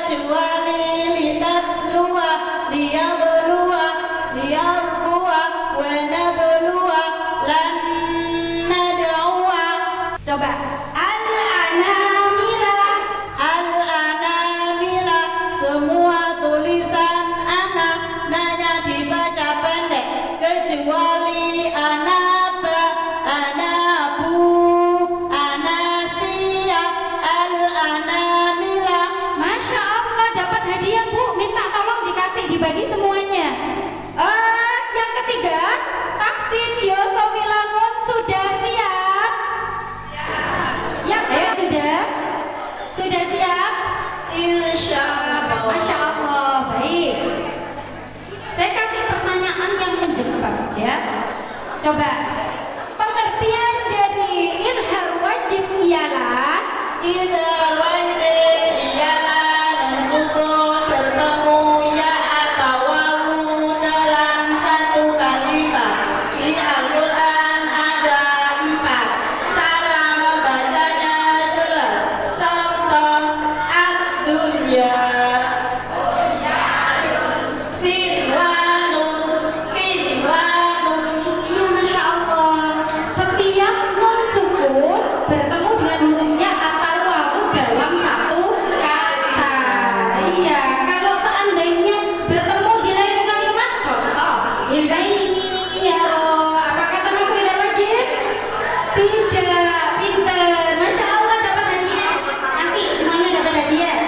kecuali litasluwa liyabluwa liyarbuwa wa nabluwa lan nad'uwa. Coba al-anamila. Al-anamila, semua tulisan anak nanya dibaca pendek kecuali anaba, anabu, anasia. Al-anamila. Masya Allah, dapat hadiah Bu. Minta tolong dikasih, dibagi semuanya. Yang ketiga, Taksin Yosowilangun sudah siap? Sudah? Sudah siap? Insya Allah. Masya Allah, baik. Saya kasih pertanyaan yang menjebak ya. Coba, pengertian dari idhar wajib ialah Idhar wajib ialah sukun bertemu ya atau wawu dalam satu kalimat. Di Al-Quran ada 4 cara membacanya jelas. Contoh ad-dunya, sinwanun, kinwanun. Iya, Masya Allah. Setiap nun sukun bertemu dengan hurufnya atau wawu dalam satu kata. Iya, kalau seandainya bertemu di lain kalimat, contoh iya, apakah termasuk idhar wajib? Tidak, pinter. Masya Allah, dapat hadiah. Kasih, semuanya dapat hadiah.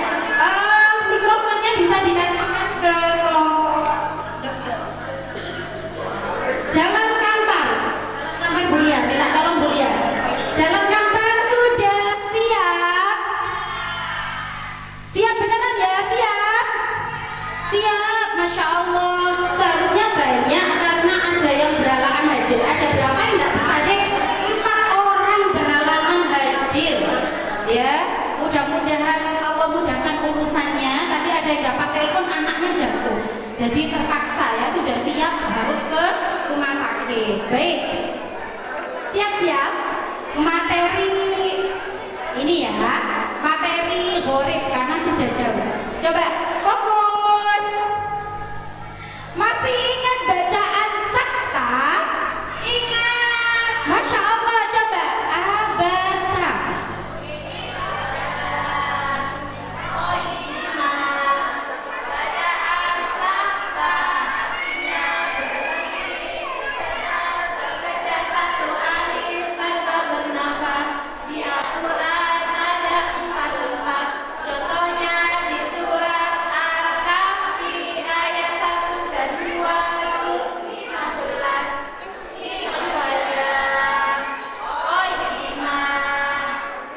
Mikrofonnya bisa dikasihkan ke kelompok Jalan Kampar. Sampai Bulia, minta tolong Bulia. Jalan Kampar sudah siap? Siap beneran ya? Siap? Siap, Masya Allah. Seharusnya banyak karena ada yang berhalangan hadir. Ada berapa yang tidak bisa hadir? 4 orang berhalangan hadir. Ya, mudah-mudahan Allah mudahkan urusannya. Tadi ada yang dapat telepon anaknya jatuh. Jadi terpaksa ya, sudah siap harus ke rumah sakit. Baik, siap-siap materi ini ya, materi gharib karena sudah jauh. Coba fokus. Masih ingat bacaan sakta? Ingat. Masya Allah, coba abata. Satu alif tanpa bernafas. Di Al-Quran ada 4 tempat. Contohnya di surat Al-Kahfi ayat 1 dan 215. Ibadah Qayyimah.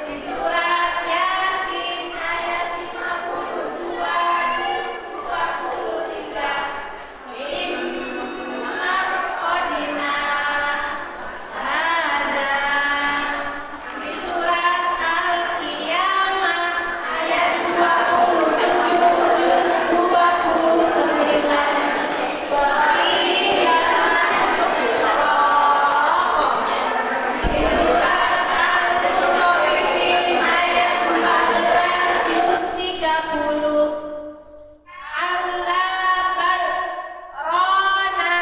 Di surat Yasin ayat 52 juz 23. Immar Qadinah. Ada di surat Al-Qiyamah ayat 27 juz 29. Qiyamah di surat Al-Mu'min ayat 14 juz 30. Al-Labal Rona.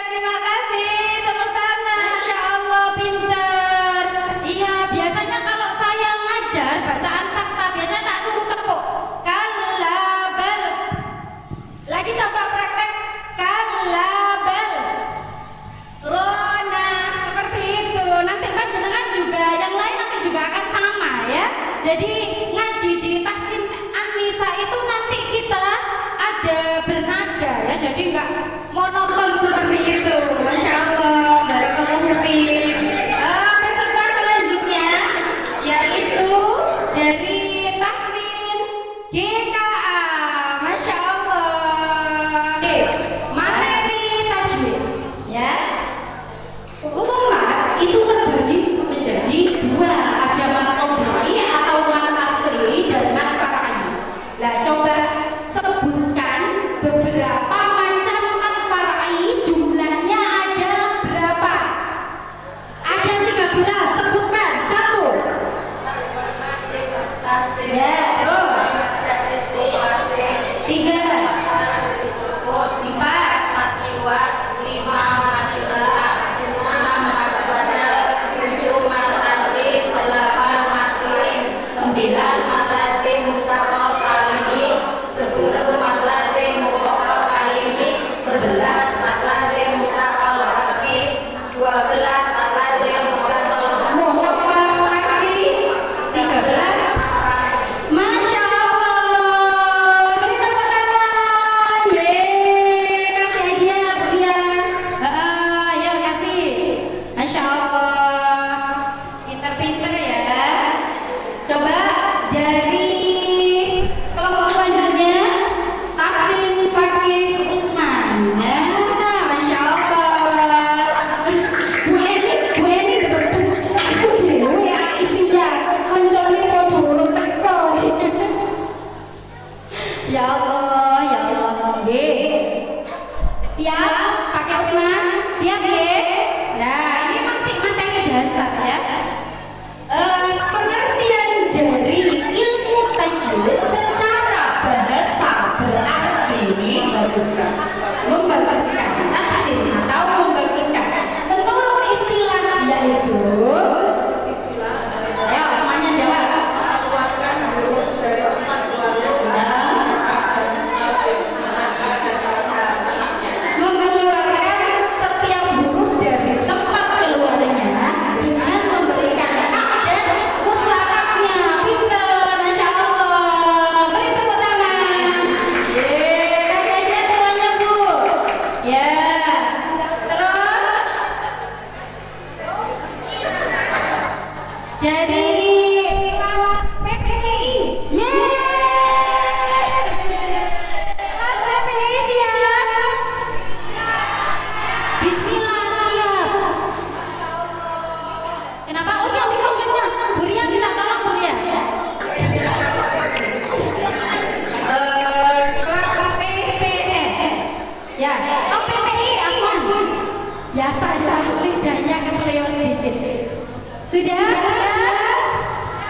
Terima kasih, tepuk tangan. Masya Allah, pinter. Iya, biasanya kalau saya ngajar bacaan sakta, biasanya tak suruh tepuk. Kalabal. Lagi coba praktek. Kalabal Rona. Seperti itu. Nanti panjenengan juga, yang lain nanti juga akan sama ya. Jadi ngaji di Tahsin An-Nisa itu nanti kita ada bernada ya. Jadi enggak monoton seperti itu. Masya Allah, barakallahu fiik. Peserta selanjutnya yaitu dari Taksin GKA. Masya Allah. Oke, materi tajwid ya. Umat itu terbagi menjadi 2, ada mat obroi atau mat asli dan mat far'i. Nah, coba sebutkan beberapa macam mat far'i, jumlahnya ada berapa? Ada 13, sebutkan. 1. Ya,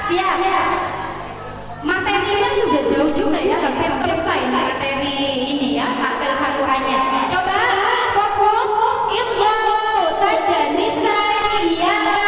Siap. Materi kan sudah jauh juga ya, hampir selesai materi ini ya, kartel satuannya. Coba fokus, Iqbal, Tajanisa, Iyana.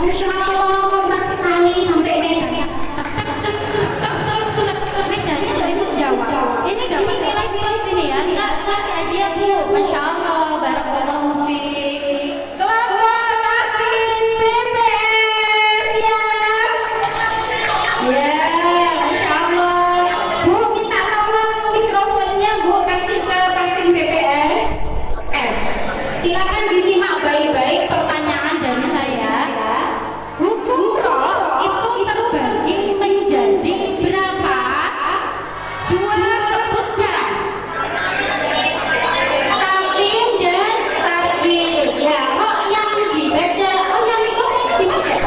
Masya Allah, kompak sekali sampai mejanya. Mejanya nggak ikut jawab. Ini dapat nilai plus ini ya. Kasih aja Bu. Masya Allah, barakallahu fiik. Kelompok Rasin PPS ya. Ya, Masya Allah. Bu, minta tolong mikrofonnya Bu kasih ke Rasin PPS. Silakan disimak baik-baik pertanyaan dari saya. Hukum roh itu terbagi menjadi berapa? Dua sebutkan. Tafsir dan tarwil. Ya, roh yang dibaca. Oh, yang mikrofon dipakai.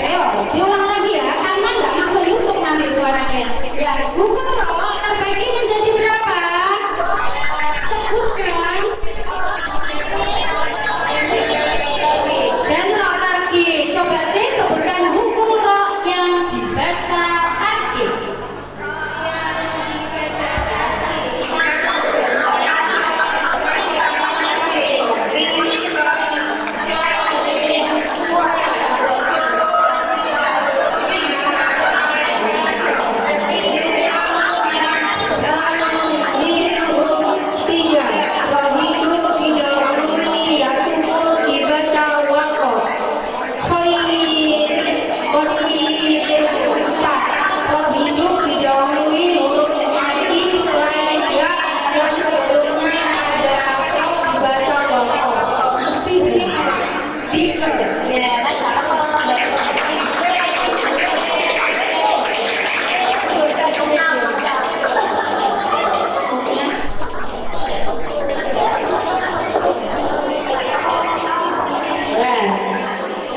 Ayo, diulang lagi ya, karena nggak masuk YouTube nanti suaranya. Ya, hukum roh terbagi menjadi berapa? Sebutkan. Dan roh tarkib. Coba sih sebutkan hukum roh yang dibaca tarkib.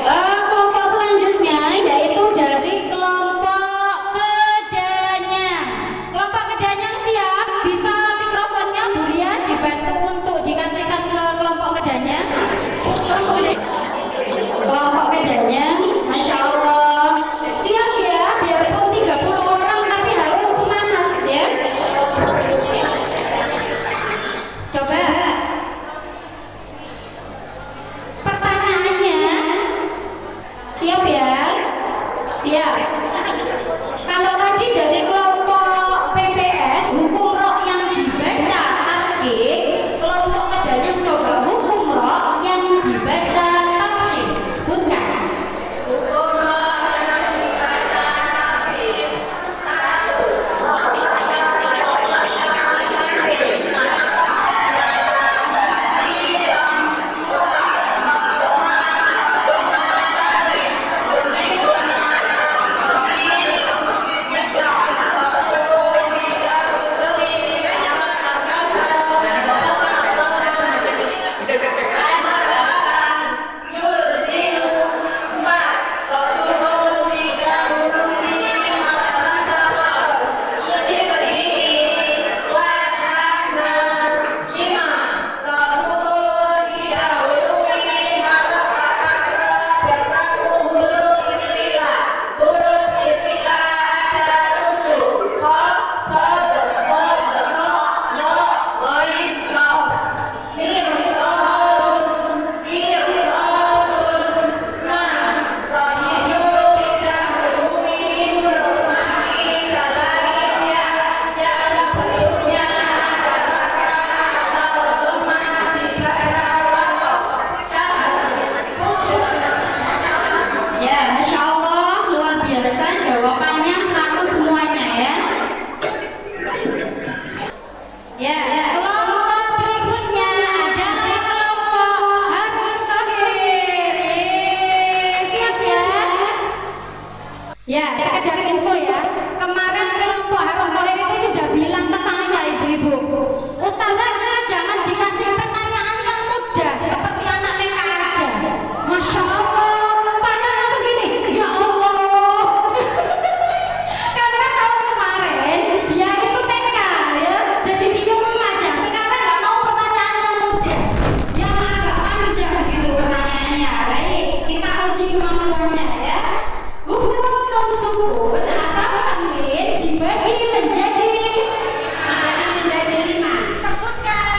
Kelompok selanjutnya yaitu dari kelompok Kedanyang. Kelompok Kedanyang siap? Bisa mikrofonnya Bu Ria dibantu untuk dikasihkan ke kelompok Kedanyang. Kelompok Kedanyang, Masya Allah. Siap ya, biarpun 30 orang tapi harus semangat ya. Coba pertanyaannya, siap ya? Siap. Kalau tadi dari kelompok PPS, hukum roh yang dibaca tarkib, kelompok Kedanyang coba hukum roh yang dibaca tafsir. Sebutkan. Ya, sekedar info ya. Kemarin kelompok Harun Thohir itu sudah bilang ke saya ibu-ibu, Ustazah jangan dikasih pertanyaan yang mudah seperti anak TK aja. Masya Allah, saya langsung gini, ya Allah. Karena tahun kemarin dia itu TK ya, jadi diem aja. Sekarang nggak mau pertanyaan yang mudah, yang agak panjang gitu pertanyaannya. Nah ini kita uji kemampuannya ya. Hukum non sukun atau tanwin dibagi menjadi 5. Sebutkan.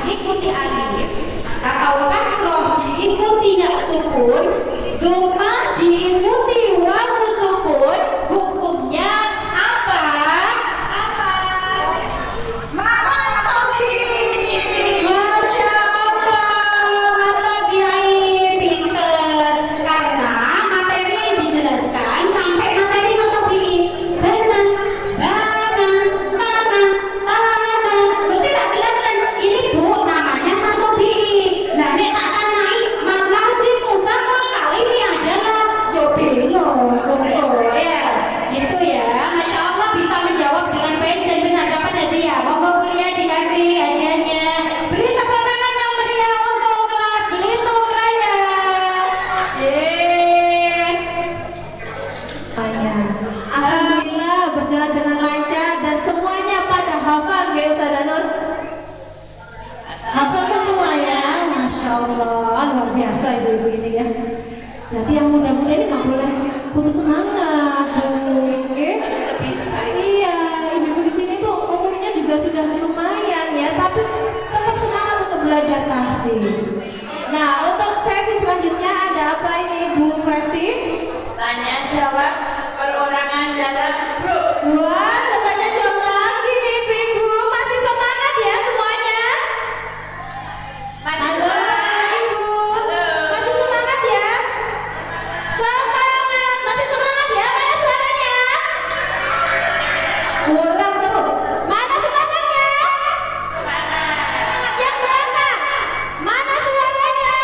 Diikuti alif atau kasroh diikuti ya sukun, doma diikuti wawu sukun, hukumnya apa? Masya Allah, lebih pinter karena materi yang dijelaskan sampai materi materi benar, mesti tak jelaskan ini bu namanya matobi. Nah nek tak tanai mat lazim musamma kali ini adalah yo bingung ya gitu ya. Masya Allah bisa menjawab dengan baik dan benar. Dapat hadiah, monggo pria dikasih hadiahnya. Beri tepuk tangan yang meriah untuk kelas Belitung Raya. Alhamdulillah berjalan dengan lancar dan semuanya pada hafal ya Ustazah Nur. Hafal semua ya, Masya Allah, luar biasa ibu-ibu ini ya. Nanti yang muda-muda ini nggak boleh putus semangat, oke? Iya, ibu-ibu di sini tuh umurnya juga sudah lumayan ya, tapi tetap semangat untuk belajar tahsin. Nah, untuk sesi selanjutnya ada apa ini Ibu Presti? Tanya jawab perorangan dalam grup. Wah, katanya jawab lagi nih ibu-ibu. Masih semangat ya semuanya? Masih Halo ibu. Masih semangat ya? Semangat. Masih semangat ya? Mana suaranya? Kurang seru. Mana semangatnya? Semangat yang berapa? Mana suaranya?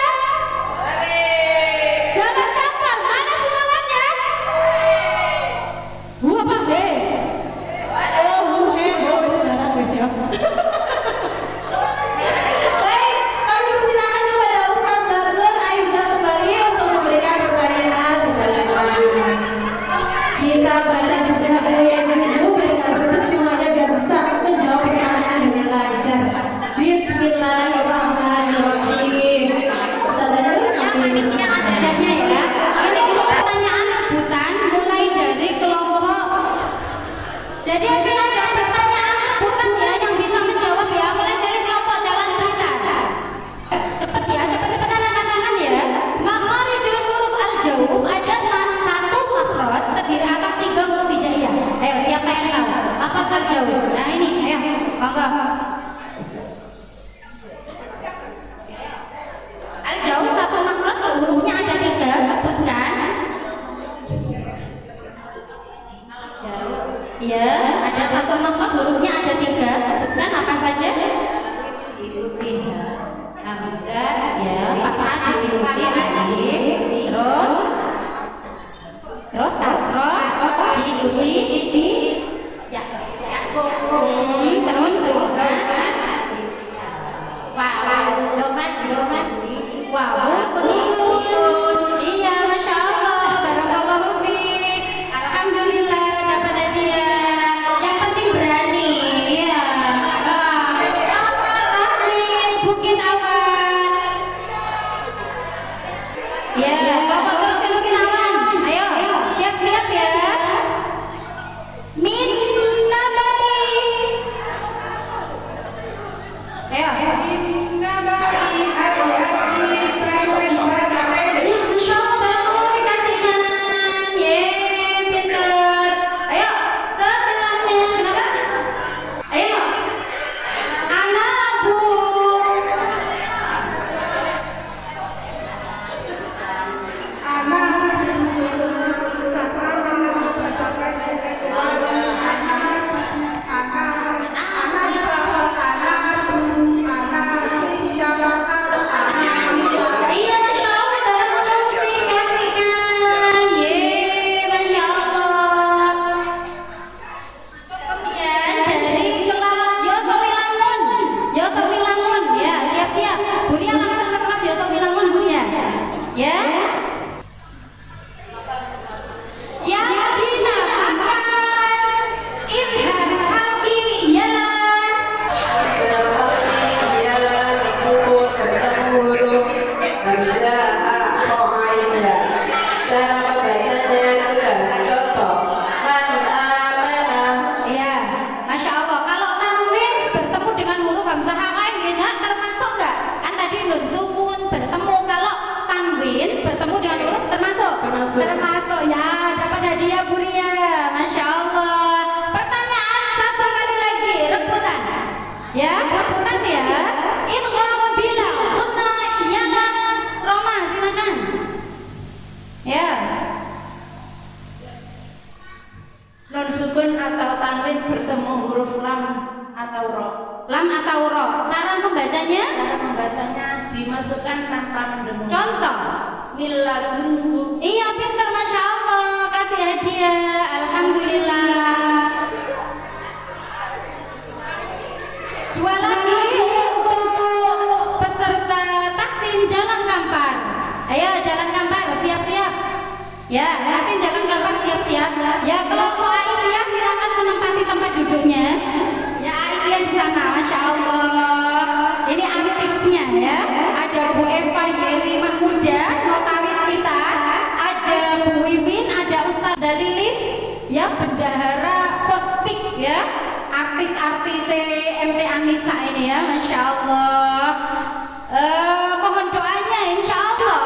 Ya, Bapak Tuh Silkinawan. Ayo, siap-siap ya. Min nabari. Ayo. Masya Allah, bagus kasihkan. Yeay, pinter. Ayo, sebelahnya. Kenapa? Ayo. Anak bu. Iya, Masya Allah, barakallahu fiik, kasihkan. Yeay, Masya Allah. Kemudian dari kelas Yosowilangun. Yosowilangun, ya, siap-siap. Buria langsung ke kelas Yosowilangun, Buria. Ya. Yang dinamakan Idhar Halki ialah Ialah sukun bertemu huruf hamzah, a, kha, ain, ya. Cara membacanya jelas. Contoh, man amana. ya, Masya Allah. Kalau tanwin bertemu dengan huruf hamzah hawain ya, termasuk nggak? Kan tadi nun sukun bertemu. Kalau tanwin bertemu dengan huruf termasuk? Termasuk ya. Dapat hadiah Buria. Masya Allah. Pertanyaan satu kali lagi, rebutan. Ya, rebutan ya. Idgham bila gunna ialah Roma, silakan. Ya. Nun sukun atau tanwin bertemu huruf lam atau ro. Lam atau ro. Cara membacanya? Cara membacanya dimasukkan tanpa mendengung. Contoh. Miladunhu. Iya, pinter, Masya Allah. Kasih hadiah. Alhamdulillah. Dua lagi untuk peserta Taksin Jalan Kampar. Ayo, Jalan Kampar, siap-siap. Ya, Taksin Jalan Kampar, siap-siap. Ya, kelompok Aisyah silakan menempati tempat duduknya. Ya, Aisyah di sana, Masya Allah. Ini artisnya ya. Ada Bu Eva Yeri Mahmuda, notaris kita. Ada Bu Wiwin, ada Ustadz Dalilis, ya, bendahara Fospik ya. Artis-artis MT Anissa ini ya, Masya Allah. Mohon doanya, insya Allah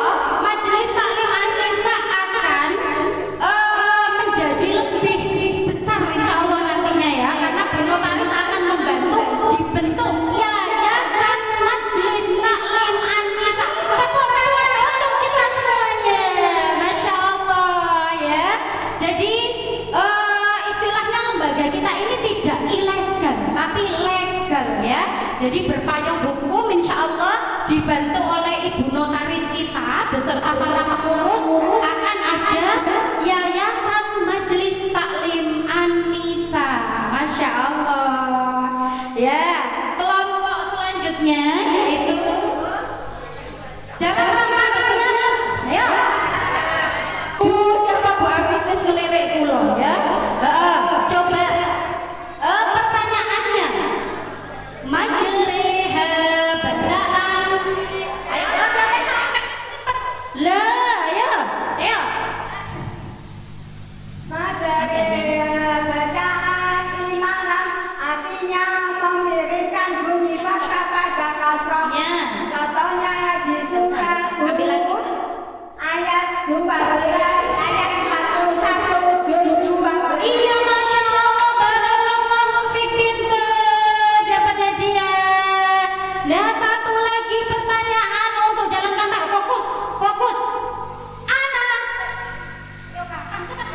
Majelis Taklim Anissa akan menjadi lebih besar insya Allah nantinya ya, karena Bu Notaris akan membantu dibentuk Yayasan Majelis Taklim Anissa. Tepuk tangan untuk kita semuanya, Masya Allah ya. Jadi istilahnya lembaga kita ini tidak ilegal tapi legal ya. Jadi berpayung hukum insya Allah dibantu oleh Ibu Notaris kita beserta para pengurus akan ada Yayasan Majelis Taklim Anissa. Masya Allah ya. Kelompok selanjutnya yaitu Jalan Kampar, silakan. Ayo. Siapa Bu Agus wis ngelirik kula ya. Coba pertanyaannya. Majriha bacaan. Ayo lah, ayo. Ayo. Bacaan di mana artinya memberikan bunyi fakta pada kasroh. Ya. Contohnya di surat Ambil lagi. Hud ayat 12 ayat 41 juz 12. Iya, Masya Allah, barakallahu fiik, pinter, dapat hadiah. Nah, satu lagi pertanyaan untuk Jalan Kampar, fokus, fokus. Ana. Yuk, Kakak, cepat.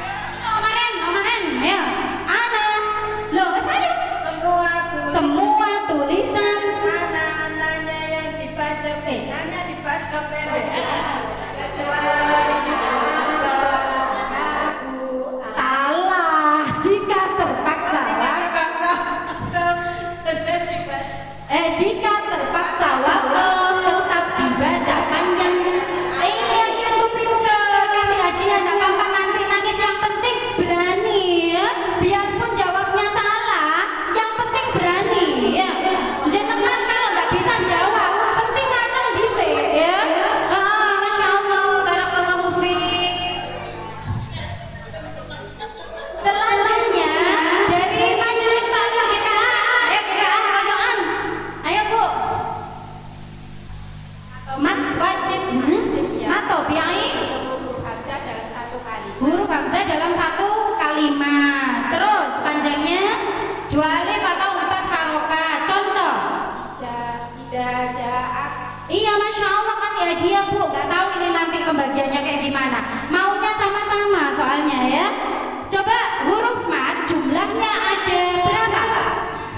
Nomaren, ayo. Ana. Loh, saya. Semua tulisan. Nanya yang dibaca nanya dibaca pendek. Kecuali wajib atau biai huruf hamzah dalam satu kali. huruf hamzah dalam satu kalimat. Terus panjangnya 2 alif atau 4 harokat. Contoh. Ida, ja'a. Iya, masya Allah, kasih hadiah bu. Gak tahu ini nanti pembagiannya kayak gimana. Maunya sama-sama soalnya ya. Coba huruf mat jumlahnya ada berapa?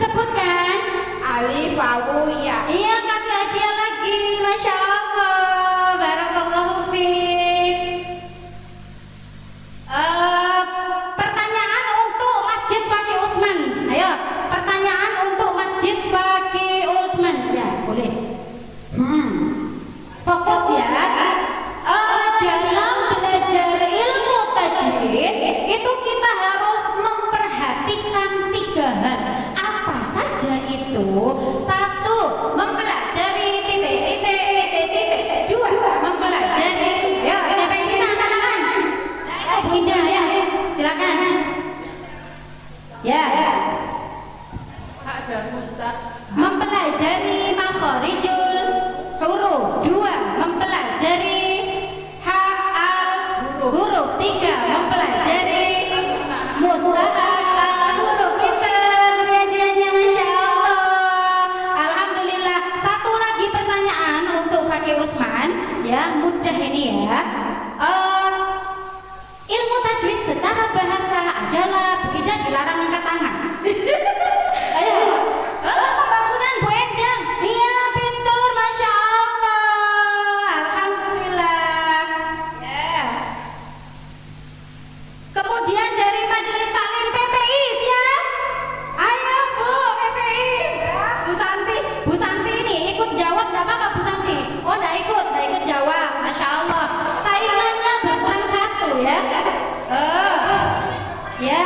Sebutkan. Alif, wawu, ya. Iya, kasih hadiah lagi. Masya Allah, barakallahu fiik. Pertanyaan untuk Masjid Fakih Usman. Ayo, pertanyaan untuk Masjid Fakih Usman. Ya, boleh. Fokus ya. Dalam belajar ilmu tajwid itu kita harus memperhatikan 3 hal. Apa saja itu? 1. Mempelajari titik-titik. 2. Mempelajari. Ya, siapa yang bisa angkat tangan? Bu Indah ya, silakan. Ya. Ada Ustaz. Mempelajari makhorijul huruf. 2. Mempelajari huruf. 3. Mempelajari mustahak huruf. Pinter radiannya, masya Allah. Alhamdulillah. Satu lagi pertanyaan untuk Fakih Usman, ya, mudah ini ya. Ilmu tajwid secara bahasa adalah tidak dilarang angkat tangan. Ayo. Pembangunan Bu Endang. Iya, pintur, masya Allah. Alhamdulillah. Ya. Kemudian dari Majelis Taklim PPI, siap? Ayo Bu, PPI. Bu Santi ini ikut jawab, enggak apa-apa Bu Santi? Oh, enggak ikut jawab. Masya Allah. Saingannya berkurang 1 ya. Ya.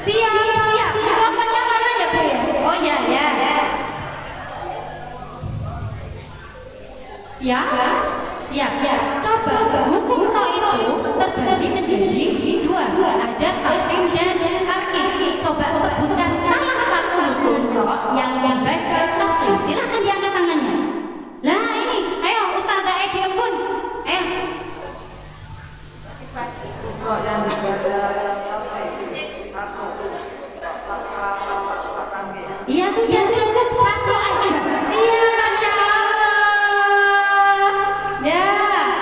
Siap. Mikrofonnya mana ya Bu ya? Oh ya. Siap. Coba hukum ro itu terbagi menjadi 2. Ada tafkhim dan tarkib. Coba sebutkan salah satu hukum ro yang membaca tafkhim. Silakan diangkat tangannya. Lah ini, ayo Ustazah Edi Embun. Ayo. Iya sudah cukup 1 aja. Siap, masya Allah. Ya,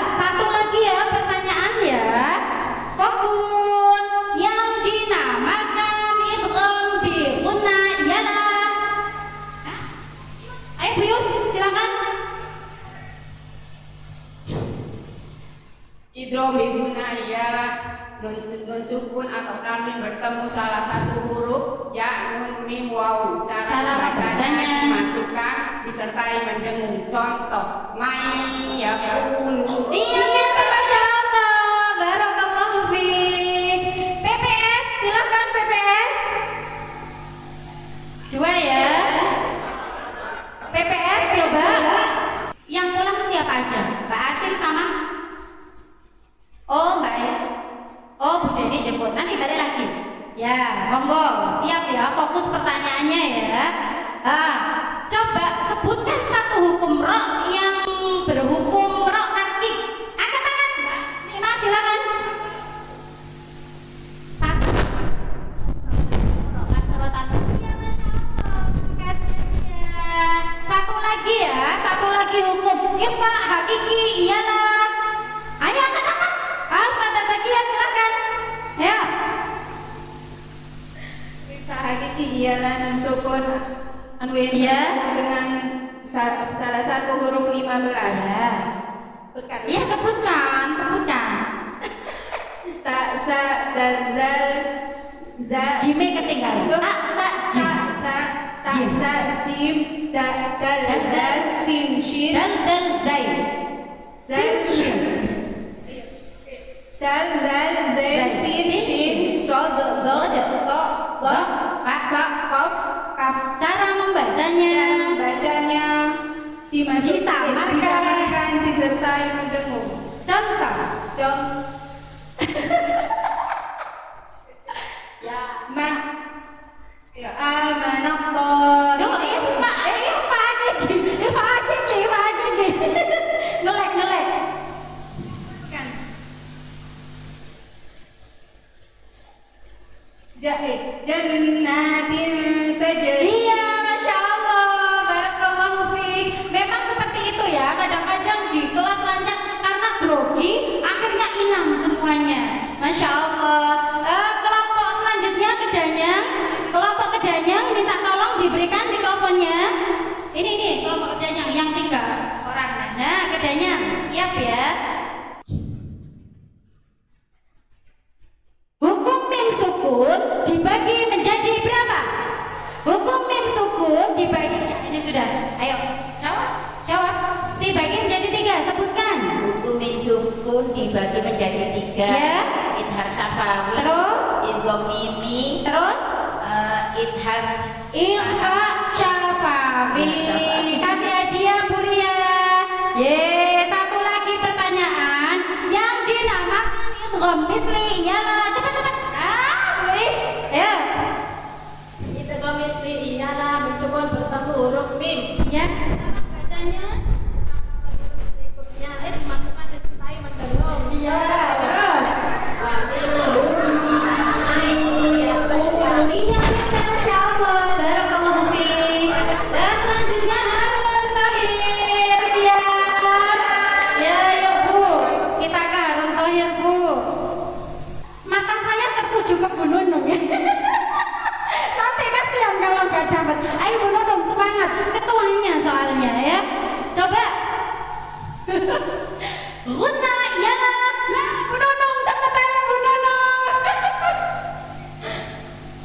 1 lagi ya pertanyaan ya. Fokus. Yang dinamakan idgham bi gunna ialah. Ayo Prius, silakan. Idgham bi gunna ialah nun sukun atau tanwin bertemu salah satu huruf ya, nun, mim, wawu. Cara bacanya dimasukkan disertai mendengung. Contoh, mai yaqulu. Iya, masya Allah. Barakallahu fiik. PPS, silakan PPS. 2 ya. PPS coba. Yang pulang siapa aja? Mbak Asin sama? Oh, Mbak ya. Oh, Bu Deni jemput. Nanti balik lagi. Ya, monggo. Siap ya, fokus pertanyaannya ya. Coba sebutkan 1 hukum ro yang berhukum ro tarkib. Angkat tangan. Nina, silakan. 1. Ro tarkib. Iya, masya Allah. Kasihnya. 1 lagi ya, 1 lagi hukum ikhfa hakiki ialah. Ayo angkat tangan. Pada Zakia silakan. Ya. Ikhfa hakiki ialah nun sukun tanwin dengan salah satu huruf 15. Ya. Iya, sebutkan. Jime ketinggalan. Jim, dal, sin, shin, Dal zai. Sin. dal, zain, sin, shin, sod, dod, ta, kaf, kaf. Cara membacanya. Bacanya disamakan disertai mendengung. Contoh. Ya, amanallah. Duh, ini Pak Agiki. adanya. Siap ya? Hukum mim sukun dibagi menjadi berapa? Hukum mim sukun dibagi, ini sudah. Ayo, jawab. Dibagi menjadi 3, sebutkan. Hukum min sukun dibagi menjadi 3. Ya. Idhar syafawi. Terus? Idgham mimi. Terus? Idhar Ilha syafawi. Kasih hadiah Bu Ria. Ye, satu lagi pertanyaan yang dinamakan idgham misli ialah cepat. Wis. Ya. Idgham misli ialah bersukun bertemu huruf mim. Ya. Bacanya? Berikutnya dimasukkan disertai mendengung. Iya. Terus? Iya, Masya Allah. Barakallahu fiik. Dan selanjutnya Harun Thohir. Siap. Ya, yuk Bu. Kita ke Harun Thohir, Bu. Mata saya tertuju ke Bu Nunung ya. Nanti kasihan kalau nggak dapat. Ayo Bu Nunung, semangat. Ketuanya soalnya ya. Coba. Gunna ialah. Bu Nunung, cepetan Bu Nunung.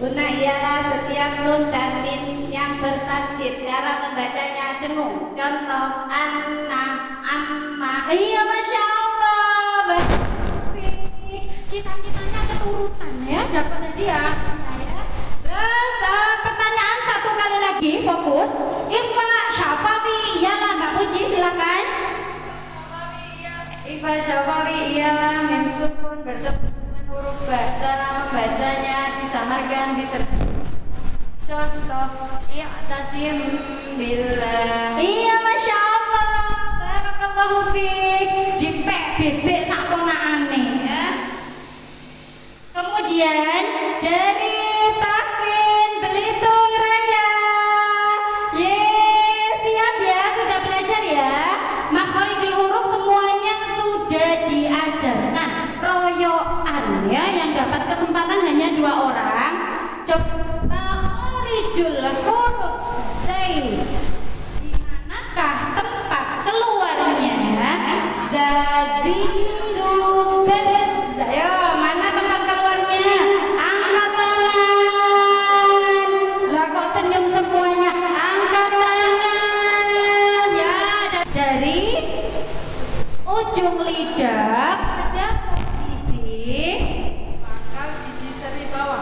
Guna ialah setiap nun dan min yang bertasjid. Cara membacanya dengung. Contoh anna, amma. Iya, Masya Allah. Cita-citanya keturutan ya, dapat hadiah ya. Terus pertanyaan satu kali lagi, fokus. Ikhfa syafawi ialah Mbak Puji, silakan. Ikhfa syafawi ialah mim sukun bertemu dengan huruf ba. Cara membacanya disamarkan disertai. Contoh i'tasim billah. Iya, Masya Allah. Barakallahu fiik. Dipek bebek sakonaane ya. Kemudian dari Taksin Belitung Raya. Siap ya, sudah belajar ya. Makharijul huruf semuanya sudah diajarkan. Royoan ya, yang dapat kesempatan hanya 2 orang. Coba makharijul huruf zain. Di manakah tempat keluarnya? Zazidu bes. Ayo, mana tempat keluarnya? Angkat tangan. Lah kok senyum semuanya? Angkat tangan. Ya, dari ujung lidah pada posisi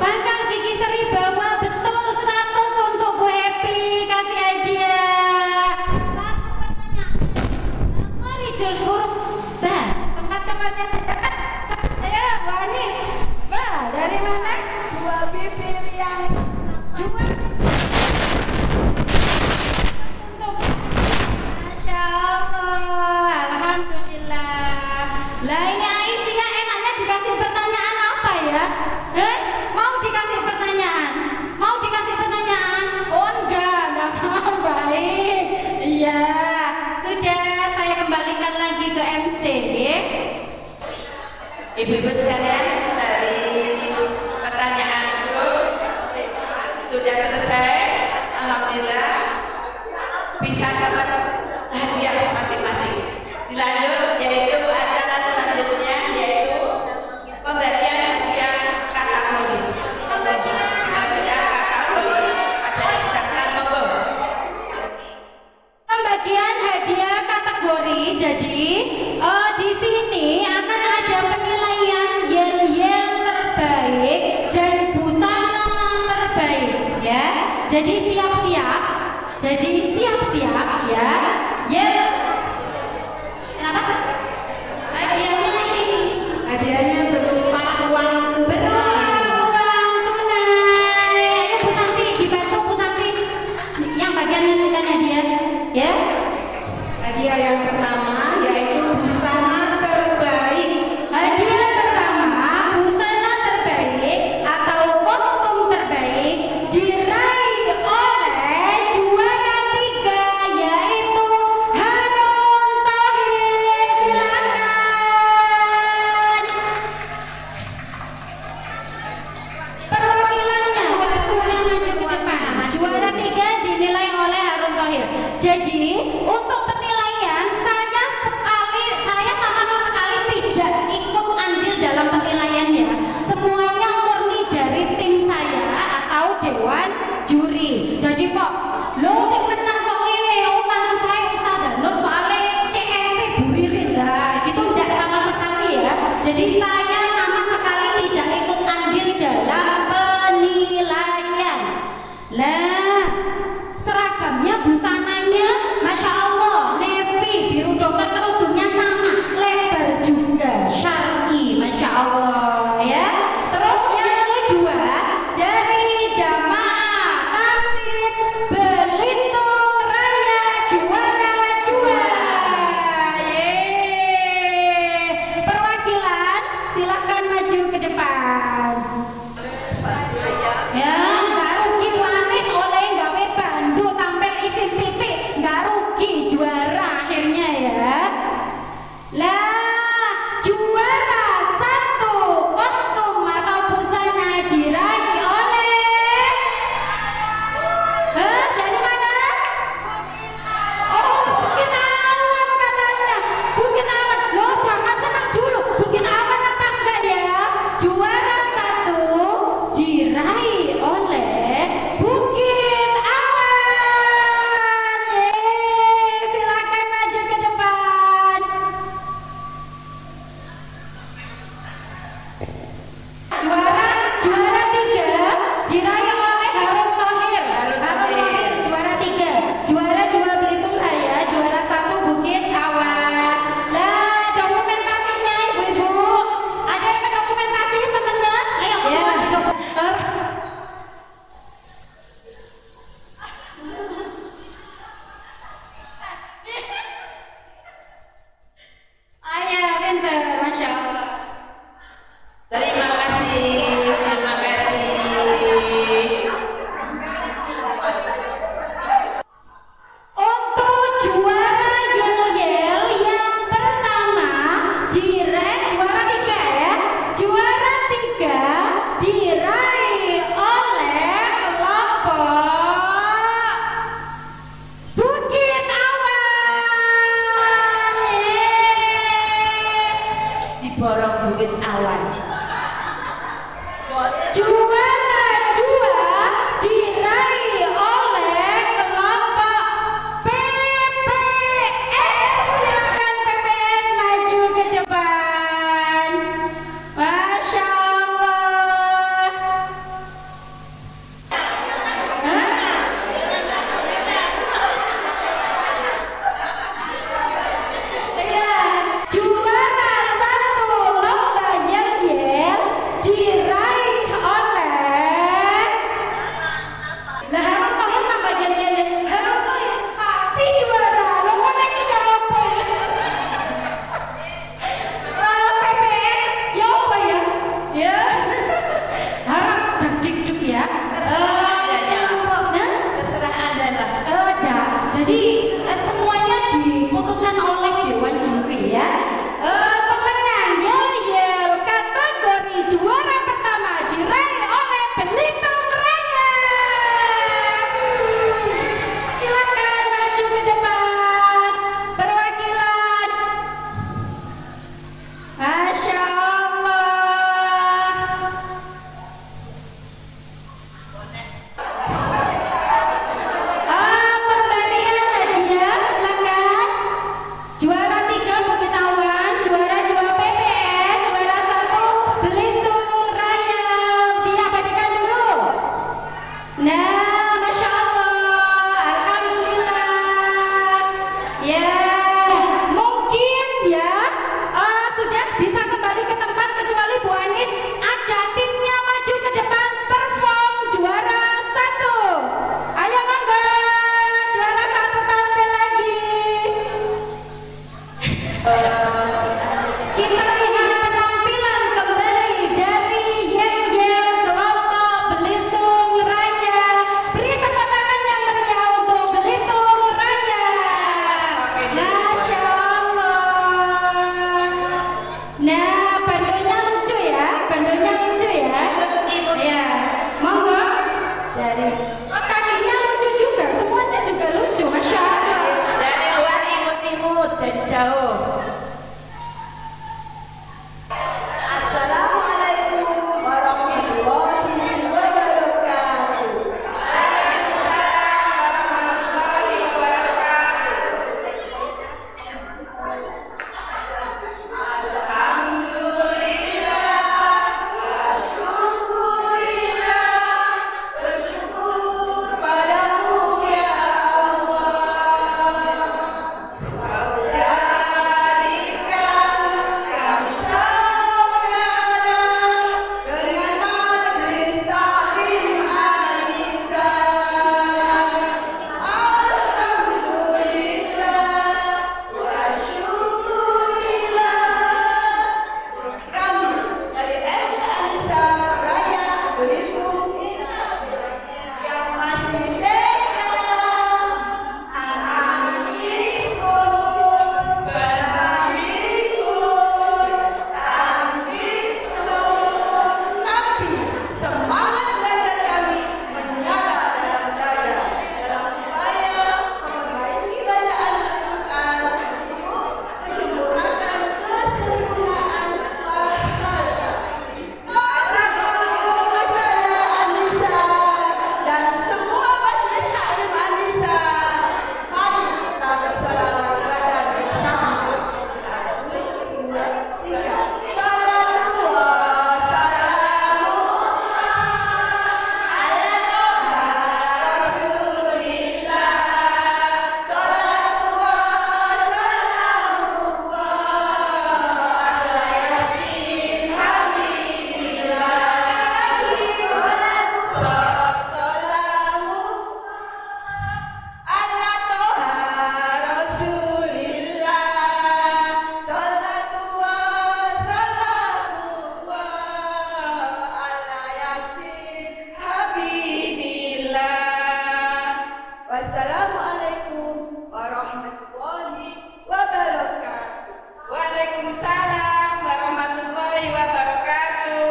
pangkal gigi seri bawah. Betul, 100 untuk Bu Happy. Kasih hadiah. Satu pertanyaan. Makharijul huruf ba. Tempat-tempatnya terdekat. Ayo, Bu Anis. Ba, dari mana? 2 bibir yang 2. Untuk Masya Allah. Alhamdulillah. Lah ini Aisyah enaknya dikasih pertanyaan apa ya? Mau dikasih pertanyaan? Mau dikasih pertanyaan? Oh enggak mau. Baik. Iya, sudah saya kembalikan lagi ke MC. Ibu-ibu sekalian, dari pertanyaan itu sudah selesai. Alhamdulillah bisa dapat hadiah masing-masing. Dilanjut yaitu acara selanjutnya yaitu pembagian hadiah kategori. Pembagian hadiah kategori ada yang bisa monggo. Pembagian hadiah kategori. Jadi di sini akan ada penilaian yel-yel terbaik dan busana terbaik ya. Jadi siap-siap. Ya. Yel. Kenapa? Hadiahnya ini. Hadiahnya berupa uang tunai. Uang tunai. Ayo Bu Santi, dibantu Bu Santi. Yang bagian ngasihkan hadiah ya. Hadiah yang pertama yaitu busana terbaik. Hadiah pertama, busana terbaik atau kostum terbaik diraih oleh juara 3, yaitu sendiri. Nah, itu tidak sama sekali ya. Jadi saya sama sekali tidak ikut andil dalam penilaian. Lah, seragamnya, busananya, masya Allah, navy, biru dokter, kerudungnya sama, lebar juga, syar'i, masya Allah ya. Terus yang kedua dari jamaah Tasbih Belitung Raya juara 2. Perwakilan silakan maju ke depan. Ya, nggak rugi manis oleh gawe bandu tampil isin titik, nggak rugi juara akhirnya ya. Lah, juara 1 kostum atau busana diraih oleh dari mana? Oh, Bukit Awan katanya. Bukit Awan. Loh, jangan senang dulu. Bukit Awan apa enggak ya? Juara 1 diraih oleh Bukit Awan. Silakan maju ke depan. Juara 3 diraih oleh Harun Thohir. Harun Thohir juara 3. Juara 2 Belitung Raya, juara 1 Bukit Awan. Lah, dokumentasinya ibu-ibu. Ada yang mendokumentasi temennya? Ayo ya. Ayo, pinter, masya Allah. Terima kasih, terima kasih. Untuk juara yel-yel yang pertama diraih juara 3 ya. Juara 3 diraih oleh kelompok Bukit Awan. Diborong Bukit Awan. Juara 2 diraih oleh kelompok PPS. Silakan PPS maju ke depan. Masya Allah. Iya, juara 1 lomba yel-yel diraih oleh Harun Thohir. Tambah yel-yel Harun Thohir pasti juara. Lo mau nanya apa ya? PPS ya apa ya? Ya harap deg-deg ya. Terserah Anda lah. Jadi semuanya diputuskan oleh Dewan Juri ya. Pemenang yel-yel kategori juara pertama diraih oleh Belitung Raya. Silakan maju ke depan. Perwakilan. Masya Allah. Pemberian hadiah silakan. Juara 3 Bukit Awan, juara 2 PPS, juara 1 Belitung Raya. Diabadikan dulu. Nah, masya Allah, alhamdulillah. Ya, mungkin ya sudah bisa kembali ke tempat kecuali Bu Anis. Ajak timnya maju ke depan perform juara 1. Ayo monggo, juara 1 tampil lagi. Kita lihat penampilan kembali dari yel-yel kelompok Belitung Raya. Beri tepuk tangan yang meriah untuk Belitung Raya. Masya Allah. Nah, bandonya lucu ya, bandonya lucu ya. Ya, monggo. Dari kakinya lucu juga, semuanya juga lucu, masya Allah. Dari luar imut-imut dan jauh. Waalaikumsalam warahmatullahi wabarakatuh.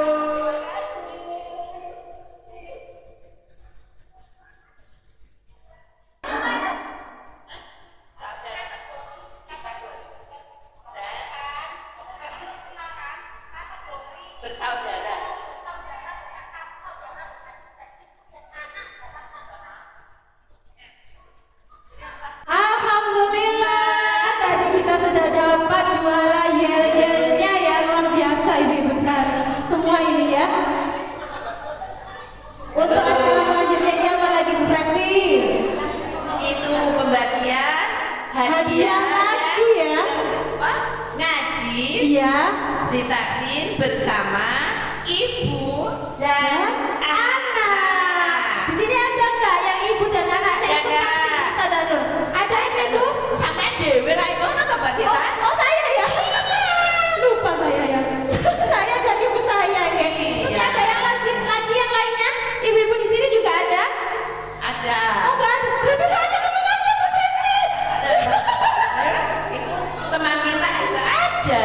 Bersaudara. Alhamdulillah, tadi kita sudah dapat juara yel-yelnya ya, luar biasa ibu-ibu sekalian. Semua ini ya. Untuk acara selanjutnya ini apa lagi Bu Presti? Itu pembagian Hadiah lagi ya? ngaji Iya. ditaksin bersama ibu dan Di sini ada nggak yang ibu dan anaknya Ada. ikut vaksin Ustaz Anur? Ada ini Bu? sama dewe lah itu apa Mbak Tita? Oh saya ya? Lupa saya ya. Saya dan ibu saya ya. Terus Iya. ada yang lagi yang lainnya? Ibu-ibu di sini juga ada? Ada. Oh kan? Berarti saya pemenangnya Bu Presti. Itu teman kita juga ada.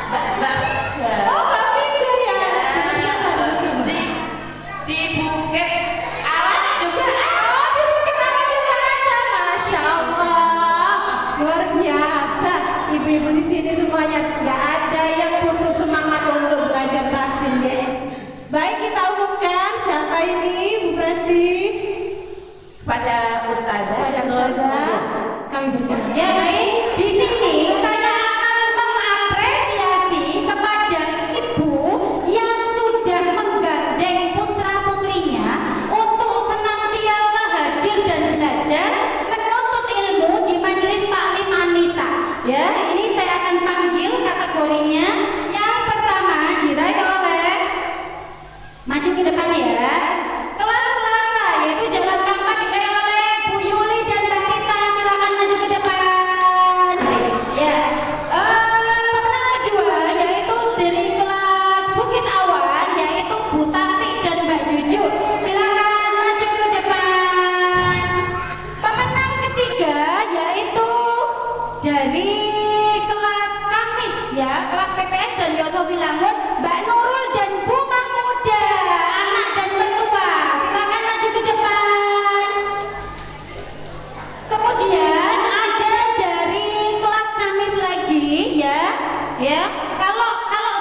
Mbak ada. Oh Mbak Pintu ya. Dengan siapa? Dengan siapa? Di Bukit Awan juga ada. Oh di Bukit Awan juga ada. Masya Allah. Luar biasa. Ibu-ibu di sini semuanya nggak ada yang putus semangat untuk belajar vaksin ya. Baik kita umumkan siapa ini Bu Presti. Pada Ustazah Pada Nur Ustazah, Umum. kami bersama. Ya baik, di sini saya akan mengapresiasi kepada ibu yang sudah menggandeng putra-putrinya untuk senantiasa hadir dan belajar menuntut ilmu di Majelis Taklim An-Nisa. Ya, ini saya akan panggil kategorinya. Yang pertama diraih oleh maju ke depan ya. Kelas Selasa yaitu Jalan Kampak diraih oleh Bu Yuli dan Mbak Tita. Silakan maju ke depan. Ya. Pemenang kedua yaitu dari kelas Bukit Awan yaitu Bu Tati dan Mbak Juju. Silakan maju ke depan. Pemenang ketiga yaitu dari kelas Kamis ya, kelas PPS dan Yosofi Langun, Mbak Nurul dan Bu Mahmuda, anak dan mertua. Silakan maju ke depan. Kemudian ada dari kelas Kamis lagi ya. Ya, kalau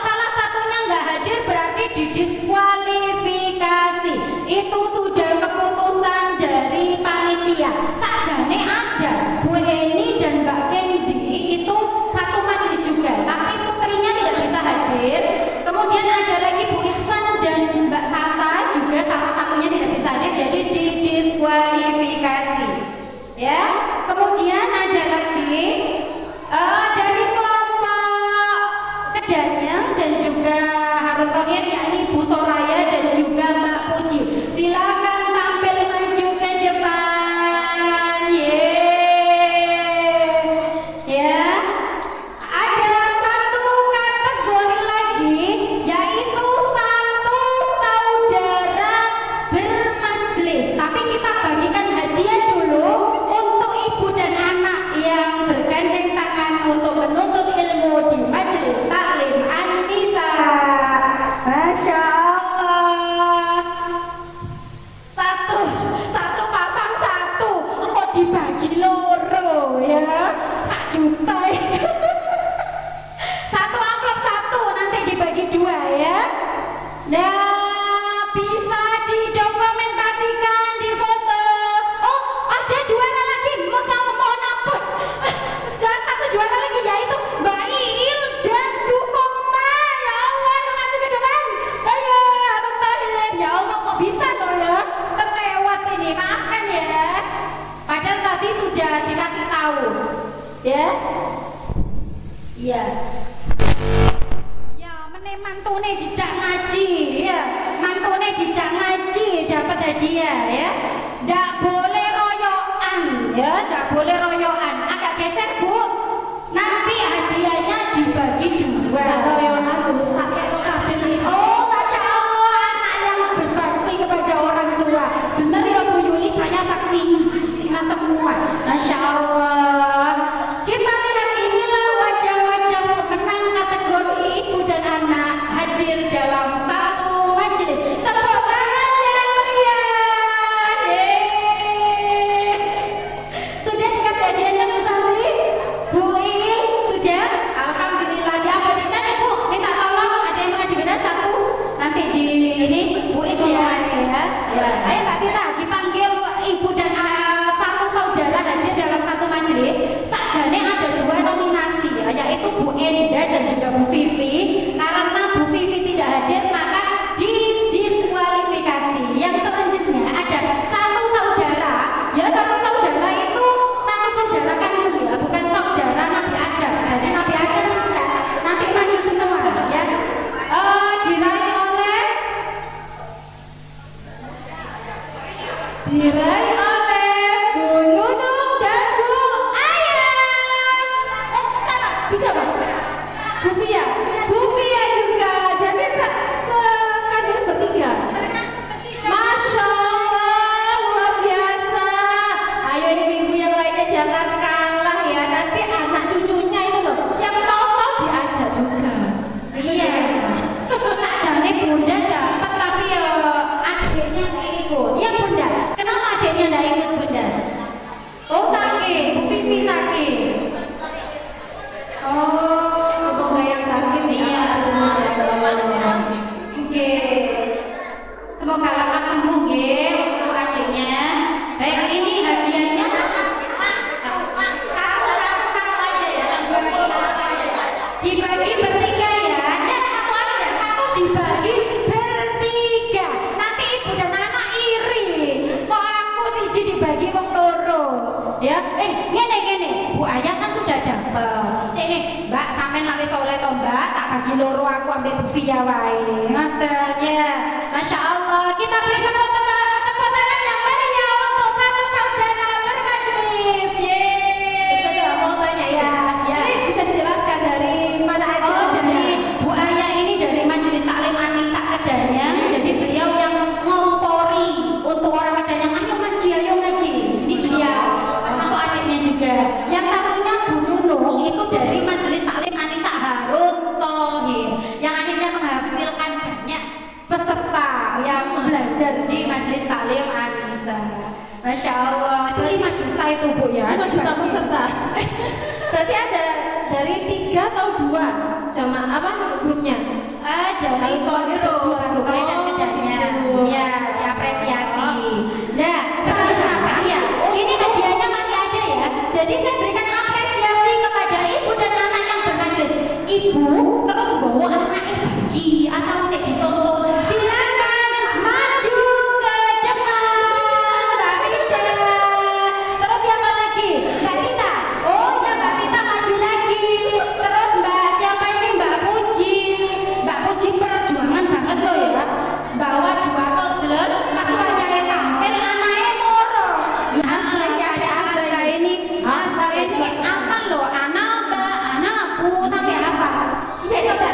salah satunya nggak hadir berarti didiskualifikasi. Itu sudah keputusan dari panitia. Sakjane ada Bu Eni dan Mbak Kendi itu satu majelis juga, tapi putrinya tidak bisa hadir. Kemudian ada lagi Bu Ihsan dan Mbak Sasa juga salah satunya tidak bisa hadir, jadi didiskualifikasi. Ya, kemudian ada lagi dari kelompok Kedanyang dan juga Harun Thohir yakni Bu Soraya dan juga Mbak Puji. Silakan tampil maju ke depan. Ya. Ada satu kategori lagi yaitu satu saudara bermajelis. Tapi kita bagikan hadiah dulu untuk ibu dan anak yang bergandeng tangan untuk menuntut ilmu di Majelis Taklim An-Nisa. Masya Allah. Satu pasang satu, kok dibagi loro ya, 1 juta itu. Satu amplop satu, nanti dibagi 2 ya. Nah, bisa didokumentasikan di foto. Oh, ada juara lagi, mohon ampun. Satu juara lagi yaitu Mbak Iil dan Bu Koma. Ya Allah, maju ke depan. Ayo, Abang Tahir. Ya Allah, kok bisa loh ya? Terlewat ini, maafkan ya. Padahal tadi sudah dikasih tahu. Ya. Iya. Ya, mantune dijak ngaji ya. Mantune dijak ngaji dapat hadiah ya. Ndak boleh royokan ya, ndak boleh royokan. Agak geser, Bu. Nanti hadiahnya dibagi 2. Royokan Ustaz kabeh iki. Oh, Masya Allah, anak yang berbakti kepada orang tua. Benar ya Bu Yuli, saya saksi semua. Masya Allah. Kita lihat inilah wajah-wajah pemenang Enda dan juga Bu Vivi. Karena Bu Vivi tidak hadir maka didiskualifikasi. Yang selanjutnya ada satu saudara. Ya, satu saudara itu satu saudara kandung ya, bukan saudara Nabi Adam. Jadi Nabi Adam nanti maju semua ya. Diraih oleh Bu Nunung dan Bu Ayah. Bisa Bang? Bu Pia juga. Jadi sekalian bertiga. Masya Allah, luar biasa. Ayo ibu-ibu yang lainnya jangan kalah ya. Nanti anak cucunya itu loh yang mau diajak juga. Iya. Jadi bunda dapat tapi adiknya nggak ikut. Ya bunda, kenapa adiknya nggak ikut bunda? Oh sakit, Bu Vivi sakit. Oh, semoga yang sakit ya. Oke. Semoga lekas sembuh ya untuk adiknya. Baik, ini hadiahnya satu aja ya. Dibagi bertiga ya. Dan satu aja, satu dibagi bertiga. Nanti ibu dan anak iri. Kok aku siji dibagi wong loro? Ya, ngene. Bu Ayah kan sudah dapat. Cek Mbak sampean lak wis oleh to Mbak, tak bagi loro aku ambek Bu Via wae. Ngoten ya. Masya Allah, kita berikan tepuk tangan yang meriah untuk satu saudara bermajelis. Yeay. Saya mau tanya ya. Ya, bisa dijelaskan dari mana aja? Oh, dari Bu Ayah ini dari Majelis Taklim Anisa Kedanyang. Jadi beliau yang ngompori untuk orang-orang yang ayo ngaji. Ini beliau. Termasuk adiknya juga. Yang satunya Bu Nunung itu dari Majelis Taklim Anisa Harun Thohir yang akhirnya menghasilkan banyak peserta yang belajar di Majelis Taklim Anisa. Masya Allah, itu 5 juta itu Bu ya. 5 juta peserta. Berarti ada dari 3 atau 2 jamaah apa grupnya? Dari Kongro, Rupai dan Kedanya. Ya, diapresiasi. Nah, sampai ya. Ini hadiahnya masih ada ya. Jadi saya berikan apresiasi kepada ibu dan anak yang bermajelis. Ibu terus bawa anaknya pergi atau saya ditonton. Silakan maju ke depan, Mbak Vita. Terus siapa lagi? Mbak Tita. Oh ya Mbak Tita maju lagi. Terus Mbak siapa ini? Mbak Puji. Mbak Puji perjuangan banget loh ya. Bawa 2 toddler, pas wayahnya tampil anaknya moro. Saya ini aman loh, anak Bu sampai hafal. Ya coba.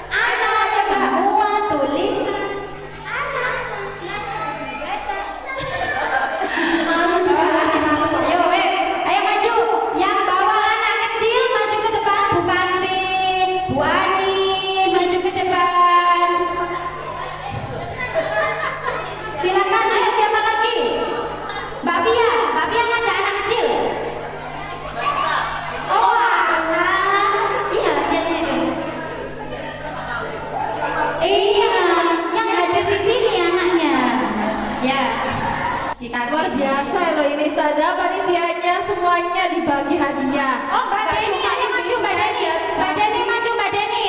Anak semua tulisan. Ayo wes, ayo maju. Yang bawa anak kecil maju ke depan. Bu Kantin, Bu Ani maju ke depan. Silakan, ayo siapa lagi? Mbak Via ngajak anak kecil. Oh anak, iya hadiahnya ini. Iya, yang hadir di sini anaknya. Ya, dikasih. Luar biasa loh ini saja panitianya semuanya dibagi hadiah. Oh Mbak Deni, ayo maju Mbak Deni. Mbak Deni maju Mbak Deni.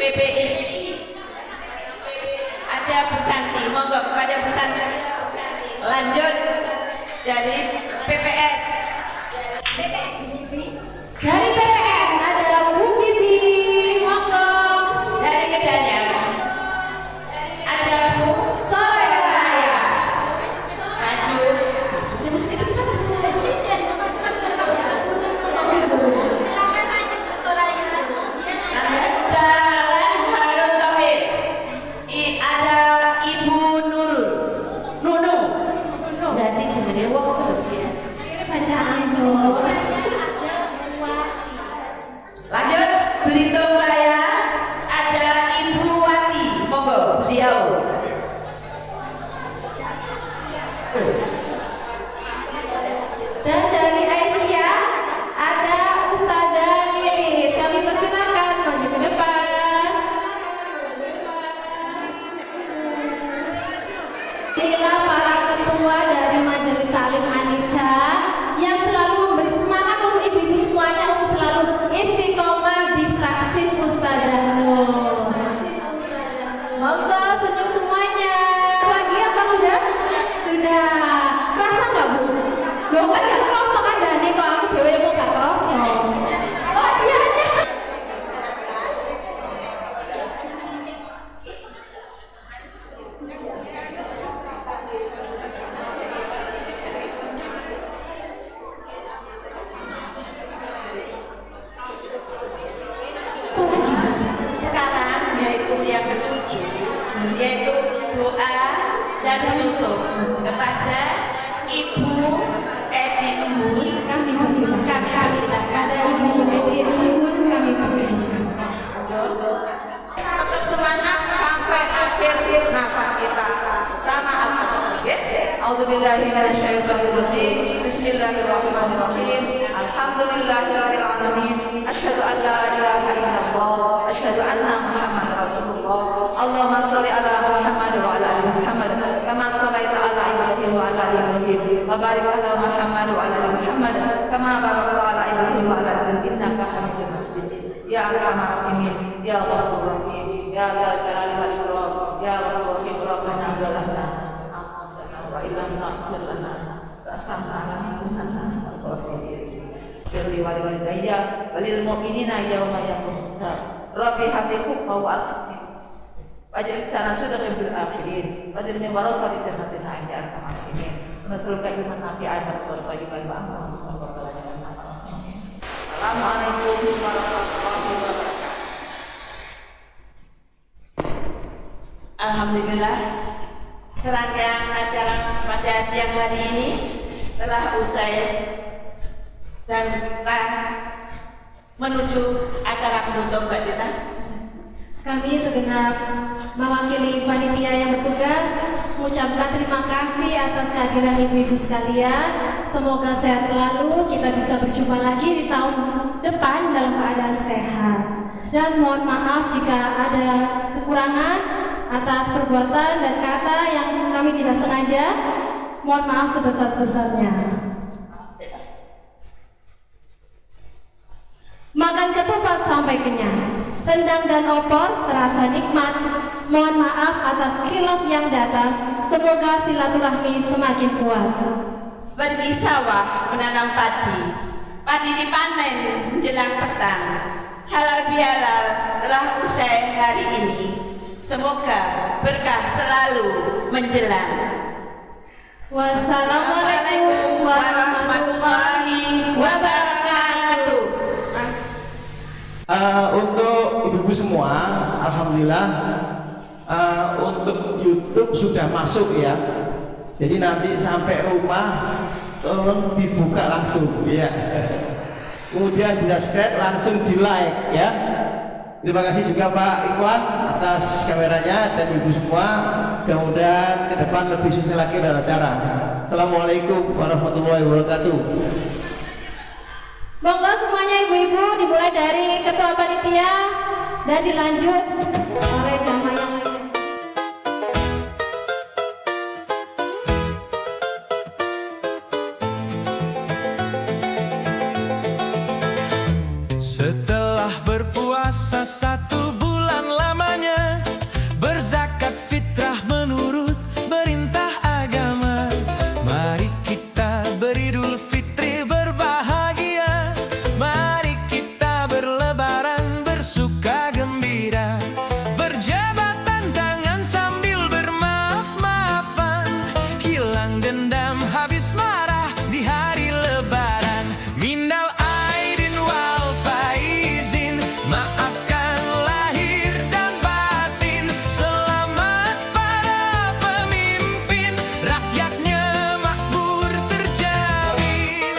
PPI ada Bu Santi, monggo kepada Bu Santi. Lanjut dari PPS. Dari PPS ada Bu Bibi, monggo. Dari Kedanyan ada Bu Soraya. Maju. Jalan Harun Tauhid. Ada Ibu Nunung. Berarti jenenge wong ya. Lanjut Belitung Raya ada Ibu Wati, monggo beliau. Dan dari Aisyah ada Ustazah Lilis. Kami persilakan maju ke depan. Inilah para ketua dari Majelis Taklim Anisa yang selalu memberi semangat untuk ibu-ibu semuanya untuk selalu istiqomah di taksin Ustazah Nur. Monggo senyum semuanya. Lagi apa udah? Sudah. Rasa nggak Bu? Loh kan gak kerasa kan Dani, kok aku dewe mau gak kerasa. Oh iya. Sekarang yaitu yang ketujuh, yaitu doa dan penutup kepada Ibu Edi Embun. Kami persilahkan. Ada Ibu Edi Embun, kami persilahkan. Tetap semangat sampai akhir nafas kita. Sama A'udzubillahiminasyaitonirrajim. Bismillahirrahmanirrahim. Alhamdulillahirabbil alamin. Asyhadu an la ilaha illallah, asyhadu anna Muhammadar Rasulullah. Allahumma shalli ala Muhammad wa ala ali Muhammad kama shallaita ala Ibrahim wa ala ali Ibrahim wa barik ala Muhammad wa ala ali Muhammad kama barakta ala Ibrahim wa ala ali Ibrahim innaka Hamidum Majid. Ya Arhamar Rahimin, ya Ghafurur Rahim, ya Dzal Jalali wal Ikram, ya Ghafurur Rahim, Rabbana zalamna anfusana wa illam taghfir lana tarhamna lanakunanna minal khasirin. Firli wal walidayya walil mu'minina yauma yaqumul hisab. Rabbi habli hukma wa aqim. Waj'al sana sidqan bil akhirin. Waj'alni warasatan jannatin na'im ya arhamar rahimin. Nas'aluka ilman nafi'an wa rizqan thayyiban wa amalan mutaqabbalan. Assalamualaikum warahmatullahi wabarakatuh. Alhamdulillah, serangkaian acara pada siang hari ini telah usai dan kita menuju acara penutup, Mbak Dita. Kami segenap mewakili panitia yang bertugas mengucapkan terima kasih atas kehadiran ibu-ibu sekalian. Semoga sehat selalu, kita bisa berjumpa lagi di tahun depan dalam keadaan sehat. Dan mohon maaf jika ada kekurangan atas perbuatan dan kata yang kami tidak sengaja. Mohon maaf sebesar-besarnya. Makan ketupat sampai kenyang, rendang dan opor terasa nikmat. Mohon maaf atas khilaf yang datang. Semoga silaturahmi semakin kuat. Pergi sawah menanam padi, padi dipanen menjelang petang. Halal bihalal telah usai hari ini. Semoga berkah selalu menjelang. Wassalamualaikum warahmatullahi wabarakatuh. Untuk ibu-ibu semua, alhamdulillah untuk YouTube sudah masuk ya. Jadi nanti sampai rumah tolong dibuka langsung ya. Kemudian di subscribe langsung di like ya. Terima kasih juga Pak Ikhwan atas kameranya dan ibu semua. Mudah-mudahan ke depan lebih sukses lagi dalam acara. Assalamualaikum warahmatullahi wabarakatuh. Monggo semuanya ibu-ibu dimulai dari ketua panitia dan dilanjut oleh jamaah yang lainnya. Setelah berpuasa 1 bulan Maafkan lahir dan batin, selamat para pemimpin, rakyatnya makmur terjamin.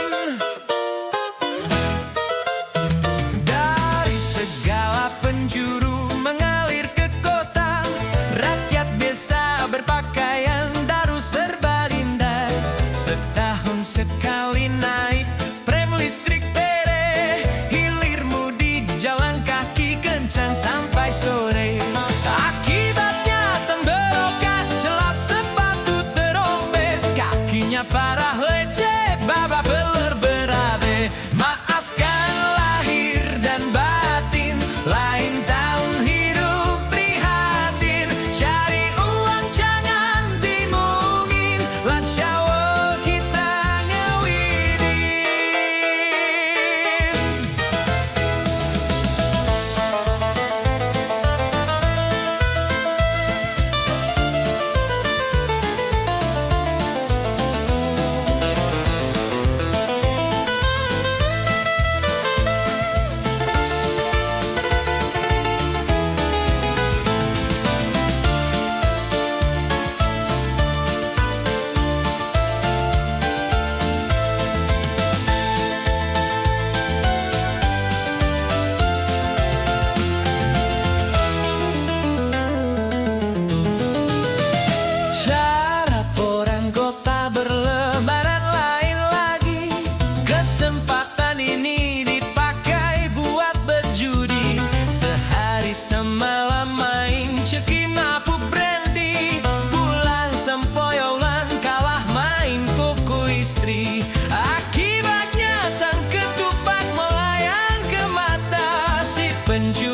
Dari segala penjuru mengalir ke kota, rakyat desa berpakaian daru serba indah. Setahun sekali naik prem listrik pere, hilirmu di jalan kaki kencan sampai sore. Akibatnya tenggorokan, celap sepatu terobek, kakinya parah lecet, babak belur berabe. Maafkan lahir dan batin, lain tahun hidup prihatin, cari uang jangan dimungin, lah cawo kita ngewidin. Cara orang kota berlebaran lain lagi, kesempatan ini dipakai buat berjudi. Sehari semalam main ceki mabuk brandy, pulang sempoyolan kalah main kuku istri. Akibatnya sang ketupat melayang ke mata si penjudi.